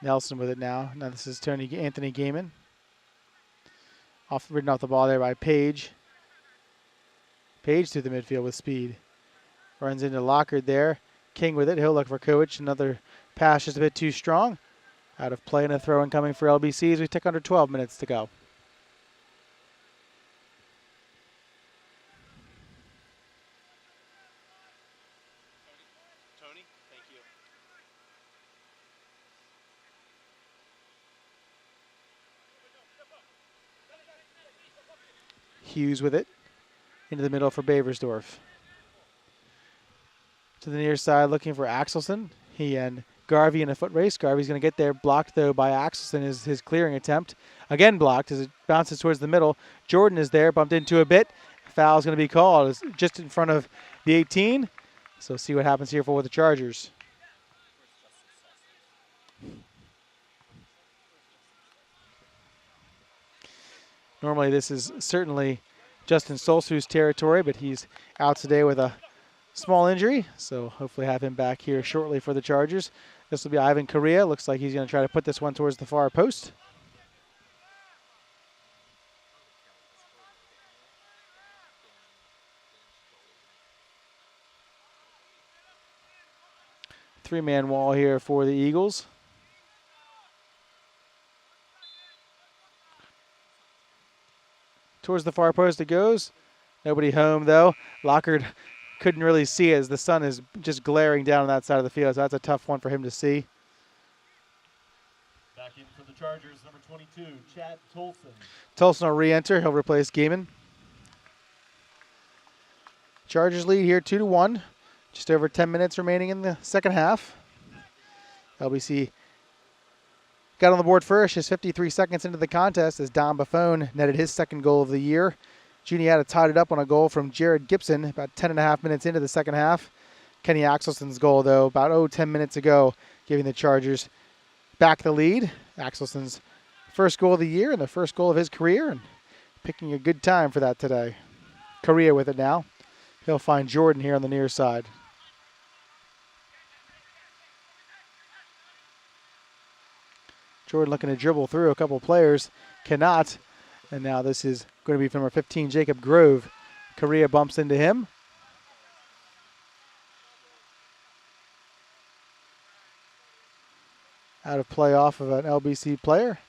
Nelson with it now. Now this is Anthony Gaiman. Ridden off the ball there by Page. Page through the midfield with speed. Runs into Lockhart there. King with it. He'll look for Kovac. Another pass just a bit too strong. Out of play and a throw in coming for LBC as we take under 12 minutes to go. Tony, thank you. Hughes with it. Into the middle for Baversdorf. To the near side looking for Axelson. He and Garvey in a foot race. Garvey's going to get there. Blocked, though, by Axelson is his clearing attempt. Again blocked as it bounces towards the middle. Jordan is there. Bumped into a bit. foul is going to be called. It's just in front of the 18. So see what happens here for the Chargers. Normally this is certainly Justin Solsu's territory, but he's out today with a small injury. So hopefully have him back here shortly for the Chargers. This will be Ivan Correa. Looks like he's going to try to put this one towards the far post. Three-man wall here for the Eagles. Towards the far post it goes. Nobody home though. Lockhart couldn't really see it as the sun is just glaring down on that side of the field. So that's a tough one for him to see. Back in for the Chargers, number 22, Chad Tolson. Tolson will re-enter. He'll replace Gaiman. Chargers lead here 2-1. Just over 10 minutes remaining in the second half. LBC got on the board first, just 53 seconds into the contest as Don Buffone netted his second goal of the year. Juniata tied it up on a goal from Jared Gibson about 10.5 minutes into the second half. Kenny Axelson's goal, though, about 10 minutes ago, giving the Chargers back the lead. Axelson's first goal of the year and the first goal of his career, and picking a good time for that today. Correa with it now. He'll find Jordan here on the near side. Jordan looking to dribble through a couple players. Cannot. And now this is going to be from number 15, Jacob Grove. Correa bumps into him. Out of play off of an LBC player.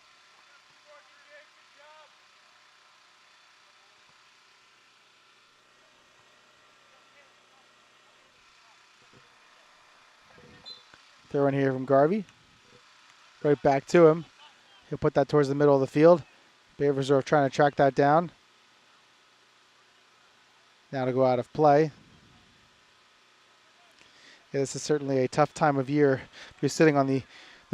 Throw in here from Garvey. Right back to him. He'll put that towards the middle of the field. Baversdorf trying to track that down. Now to go out of play. Yeah, this is certainly a tough time of year. If you're sitting on the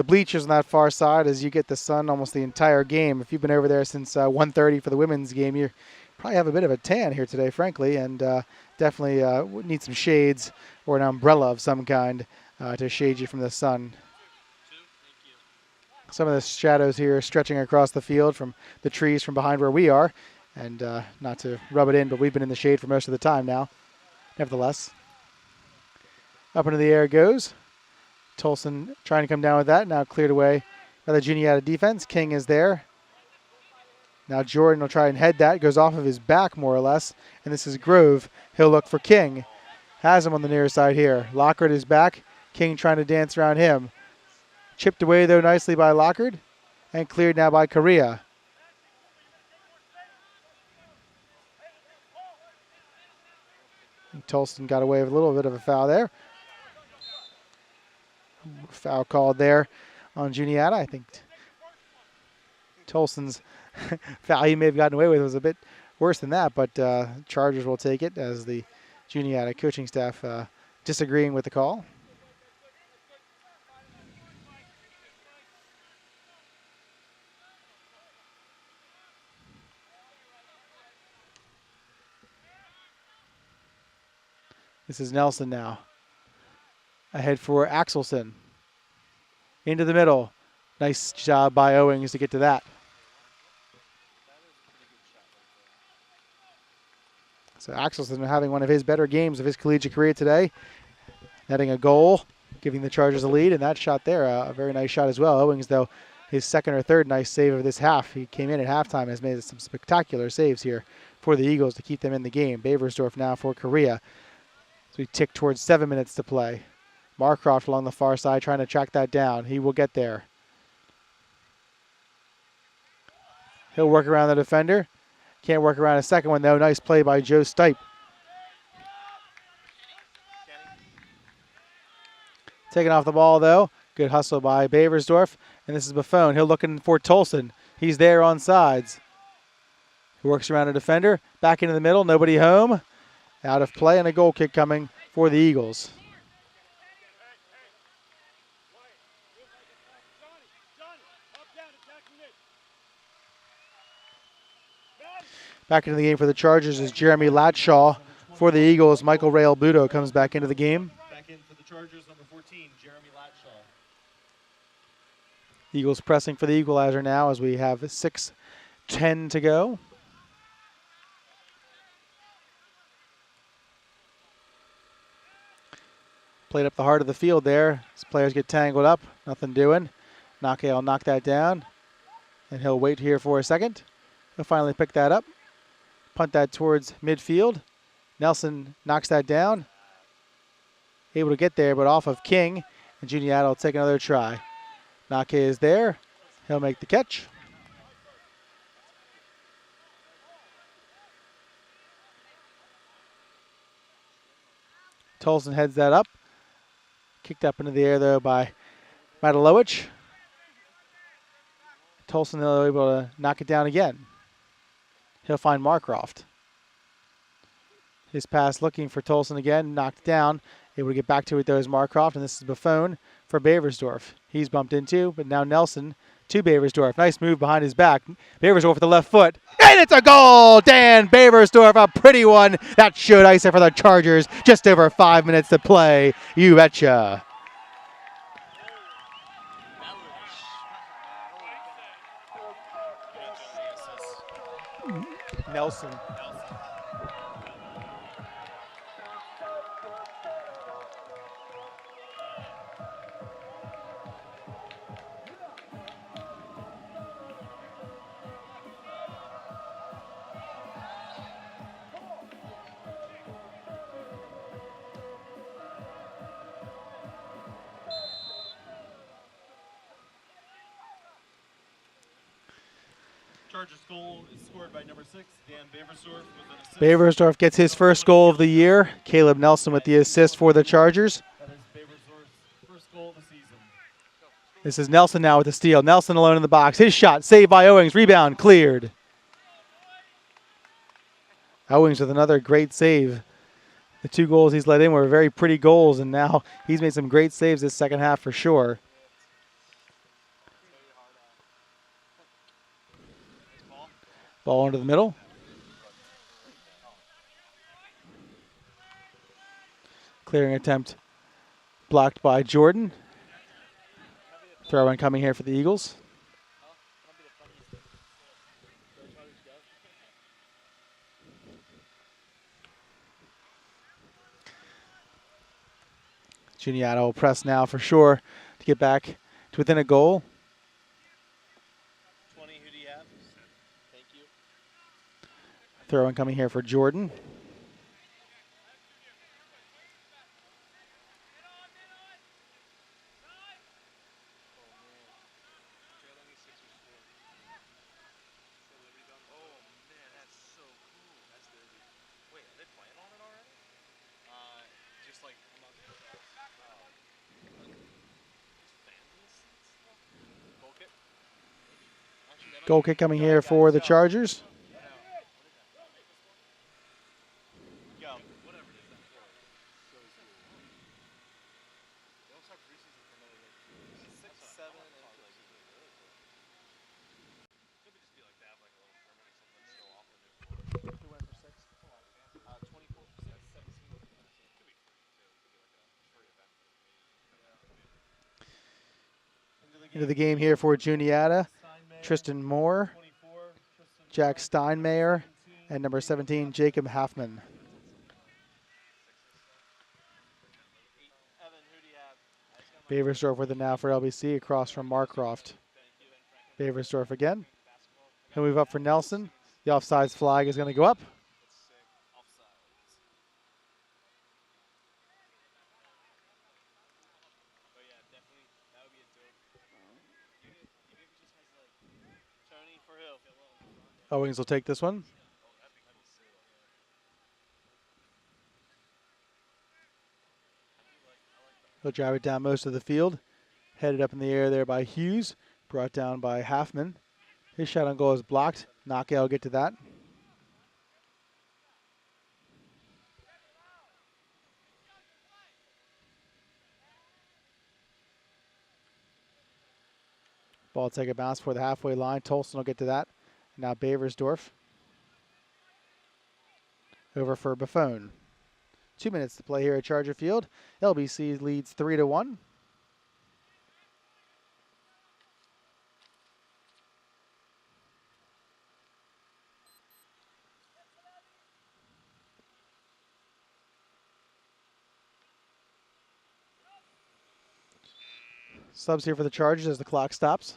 bleachers on that far side as you get the sun almost the entire game. If you've been over there since 1:30 for the women's game, you probably have a bit of a tan here today, frankly, and definitely need some shades or an umbrella of some kind to shade you from the sun. Some of the shadows here stretching across the field from the trees from behind where we are. And not to rub it in, but we've been in the shade for most of the time now. Nevertheless. Up into the air it goes. Tolson trying to come down with that. Now cleared away by the Juniata defense. King is there. Now Jordan will try and head that. Goes off of his back more or less. And this is Grove. He'll look for King. Has him on the near side here. Lockhart is back. King trying to dance around him. Chipped away, though, nicely by Lockhart. And cleared now by Correa. And Tolson got away with a little bit of a foul there. Foul called there on Juniata. I think Tolson's foul he may have gotten away with was a bit worse than that, but Chargers will take it as the Juniata coaching staff disagreeing with the call. This is Nelson now. Ahead for Axelson. Into the middle. Nice job by Owings to get to that. So Axelson having one of his better games of his collegiate career today. Netting a goal, giving the Chargers a lead, and that shot there, a very nice shot as well. Owings, though, his second or third nice save of this half. He came in at halftime and has made some spectacular saves here for the Eagles to keep them in the game. Baversdorf now for Correa. So we tick towards 7 minutes to play. Marcroft along the far side trying to track that down. He will get there. He'll work around the defender. Can't work around a second one, though. Nice play by Joe Stipe. Taking off the ball, though. Good hustle by Baversdorf. And this is Buffone. He'll looking for Tolson. He's there on sides. He works around a defender. Back into the middle. Nobody home. Out of play and a goal kick coming for the Eagles. Back into the game for the Chargers is Jeremy Latshaw. For the Eagles, Michael Ray Albuto comes back into the game. Back in for the Chargers, number 14, Jeremy Latshaw. Eagles pressing for the equalizer now as we have 6:10 to go. Played up the heart of the field there. As players get tangled up, nothing doing. Nake will knock that down, and he'll wait here for a second. He'll finally pick that up, punt that towards midfield. Nelson knocks that down. Able to get there, but off of King, and Juniata will take another try. Nake is there. He'll make the catch. Tolson heads that up. Kicked up into the air, though, by Matalowicz. Tolson able to knock it down again. He'll find Marcroft. His pass looking for Tolson again, knocked down. Able to get back to it, though, is Marcroft, and this is Buffon for Beversdorf. He's bumped into, but now Nelson to Beversdorf. Nice move behind his back. Beversdorf with the left foot, and it's a goal! Dan Beversdorf, a pretty one. That should ice it for the Chargers. Just over 5 minutes to play. You betcha. Nelson. Chargers goal is scored by number 6, Dan Beversdorf with an assist. Beversdorf gets his first goal of the year. Caleb Nelson with the assist for the Chargers. That is Beversdorf's first goal of the season. This is Nelson now with the steal. Nelson alone in the box. His shot saved by Owings. Rebound cleared. Owings with another great save. The 2 goals he's let in were very pretty goals, and now he's made some great saves this second half for sure. Ball into the middle. Clearing attempt blocked by Jordan. Throw in coming here for the Eagles. Juniata will press now for sure to get back to within a goal. 20, who do you have? Thank you. Throw in coming here for Jordan. Just like a month ago. Goal kick? Actually, that might Goal be kick coming go here ahead, for guys, the go. Chargers. Go. Whatever it is, that for. So easy. They don't start preseason for another like 6, 7, and could just be like they have like a little tournament or something to show off when they're 24, 17. Could be free too. Could be like a free event for the community. Into the game here for Juniata. Steinmayer, Tristan Moore, 24, Tristan Jack Moore, Steinmayer, 17, and number 17, Jacob Halfman. Evan, who do you have? Beversdorf with it now for LBC across from Marcroft. Beversdorf again. He'll move up for Nelson. The offsides flag is going to go up. But yeah, definitely that would be a dope. Even if he just has like Tony for who? Owings will take this one. He'll drive it down most of the field. Headed up in the air there by Hughes. Brought down by Halfman. His shot on goal is blocked. Knockout will get to that. Ball take a bounce for the halfway line. Tolson will get to that. Now Beversdorf. over for Buffon. 2 minutes to play here at Charger Field. LBC leads 3-1. Subs here for the Chargers as the clock stops.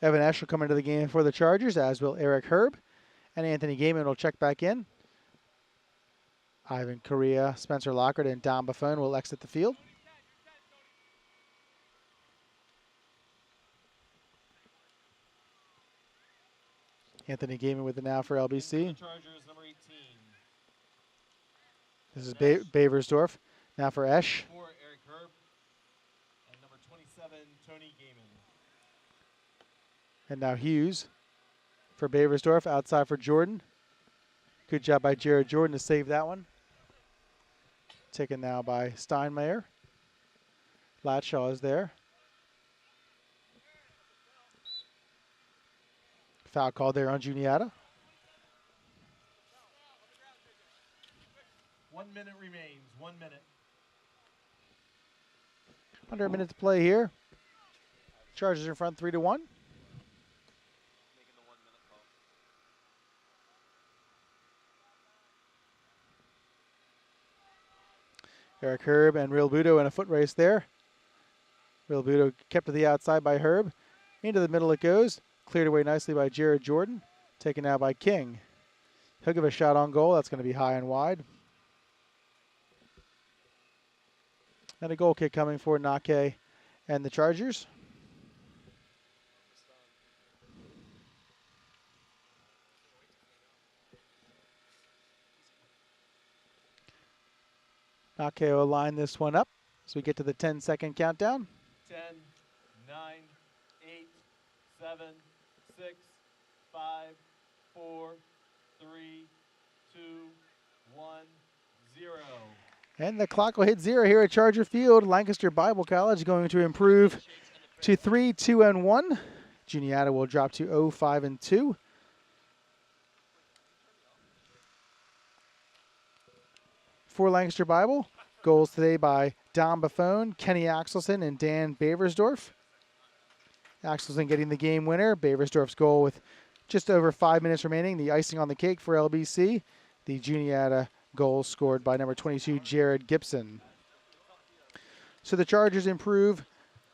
Evan Esch will come into the game for the Chargers, as will Eric Herb. And Anthony Gaiman will check back in. Ivan Correa, Spencer Lockhart, and Don Buffon will exit the field. Anthony Gaiman with the now for LBC. Chargers, number 18. This is Baversdorf. Now for Esch. 4, Eric Herb. And number 27, Tony Gaiman. And now Hughes for Baversdorf. Outside for Jordan. Good job by Jared Jordan to save that one. Taken now by Steinmeier. Latshaw is there. Foul called there on Juniata. 1 minute remains. 1 minute. Under a minute to play here. Chargers in front 3-1. Making the 1 minute call. Eric Herb and Real Budo in a foot race there. Real Budo kept to the outside by Herb. Into the middle it goes. Cleared away nicely by Jared Jordan. Taken out by King. He'll give a shot on goal. That's going to be high and wide. And a goal kick coming for Nake and the Chargers. Nake will line this one up as we get to the 10-second countdown. 10, 9, 8, 7, 6, 5, 4, 3, 2, 1, 0. And the clock will hit 0 here at Charger Field. Lancaster Bible College going to improve to 3-2-1. Juniata will drop to 0-5-2. For Lancaster Bible, goals today by Don Buffon, Kenny Axelson, and Dan Baversdorf. Axelson getting the game winner. Baversdorf's goal with just over 5 minutes remaining. The icing on the cake for LBC. The Juniata goal scored by number 22, Jared Gibson. So the Chargers improve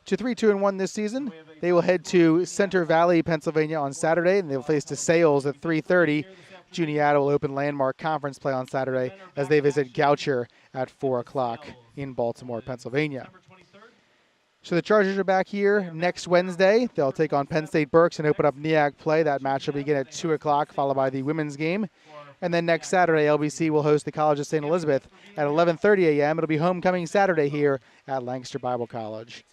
to 3-2-1 this season. They will head to Center Valley, Pennsylvania on Saturday, and they'll face DeSales at 3:30. Juniata will open landmark conference play on Saturday as they visit Goucher at 4 o'clock in Baltimore, Pennsylvania. So the Chargers are back here next Wednesday. They'll take on Penn State Berks and open up NEAC play. That match will begin at 2 o'clock, followed by the women's game. And then next Saturday, LBC will host the College of St. Elizabeth at 11:30 a.m. It'll be homecoming Saturday here at Lancaster Bible College.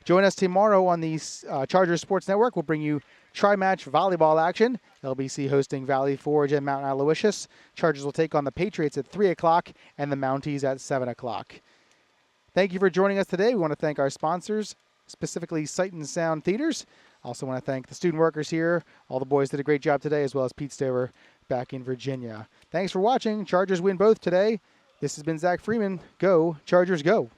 Join us tomorrow on the Chargers Sports Network. We'll bring you tri-match volleyball action. LBC hosting Valley Forge and Mount Aloysius. Chargers will take on the Patriots at 3 o'clock and the Mounties at 7 o'clock. Thank you for joining us today. We want to thank our sponsors, specifically Sight and Sound Theaters. Also want to thank the student workers here. All the boys did a great job today, as well as Pete Stover back in Virginia. Thanks for watching. Chargers win both today. This has been Zach Freeman. Go, Chargers, go.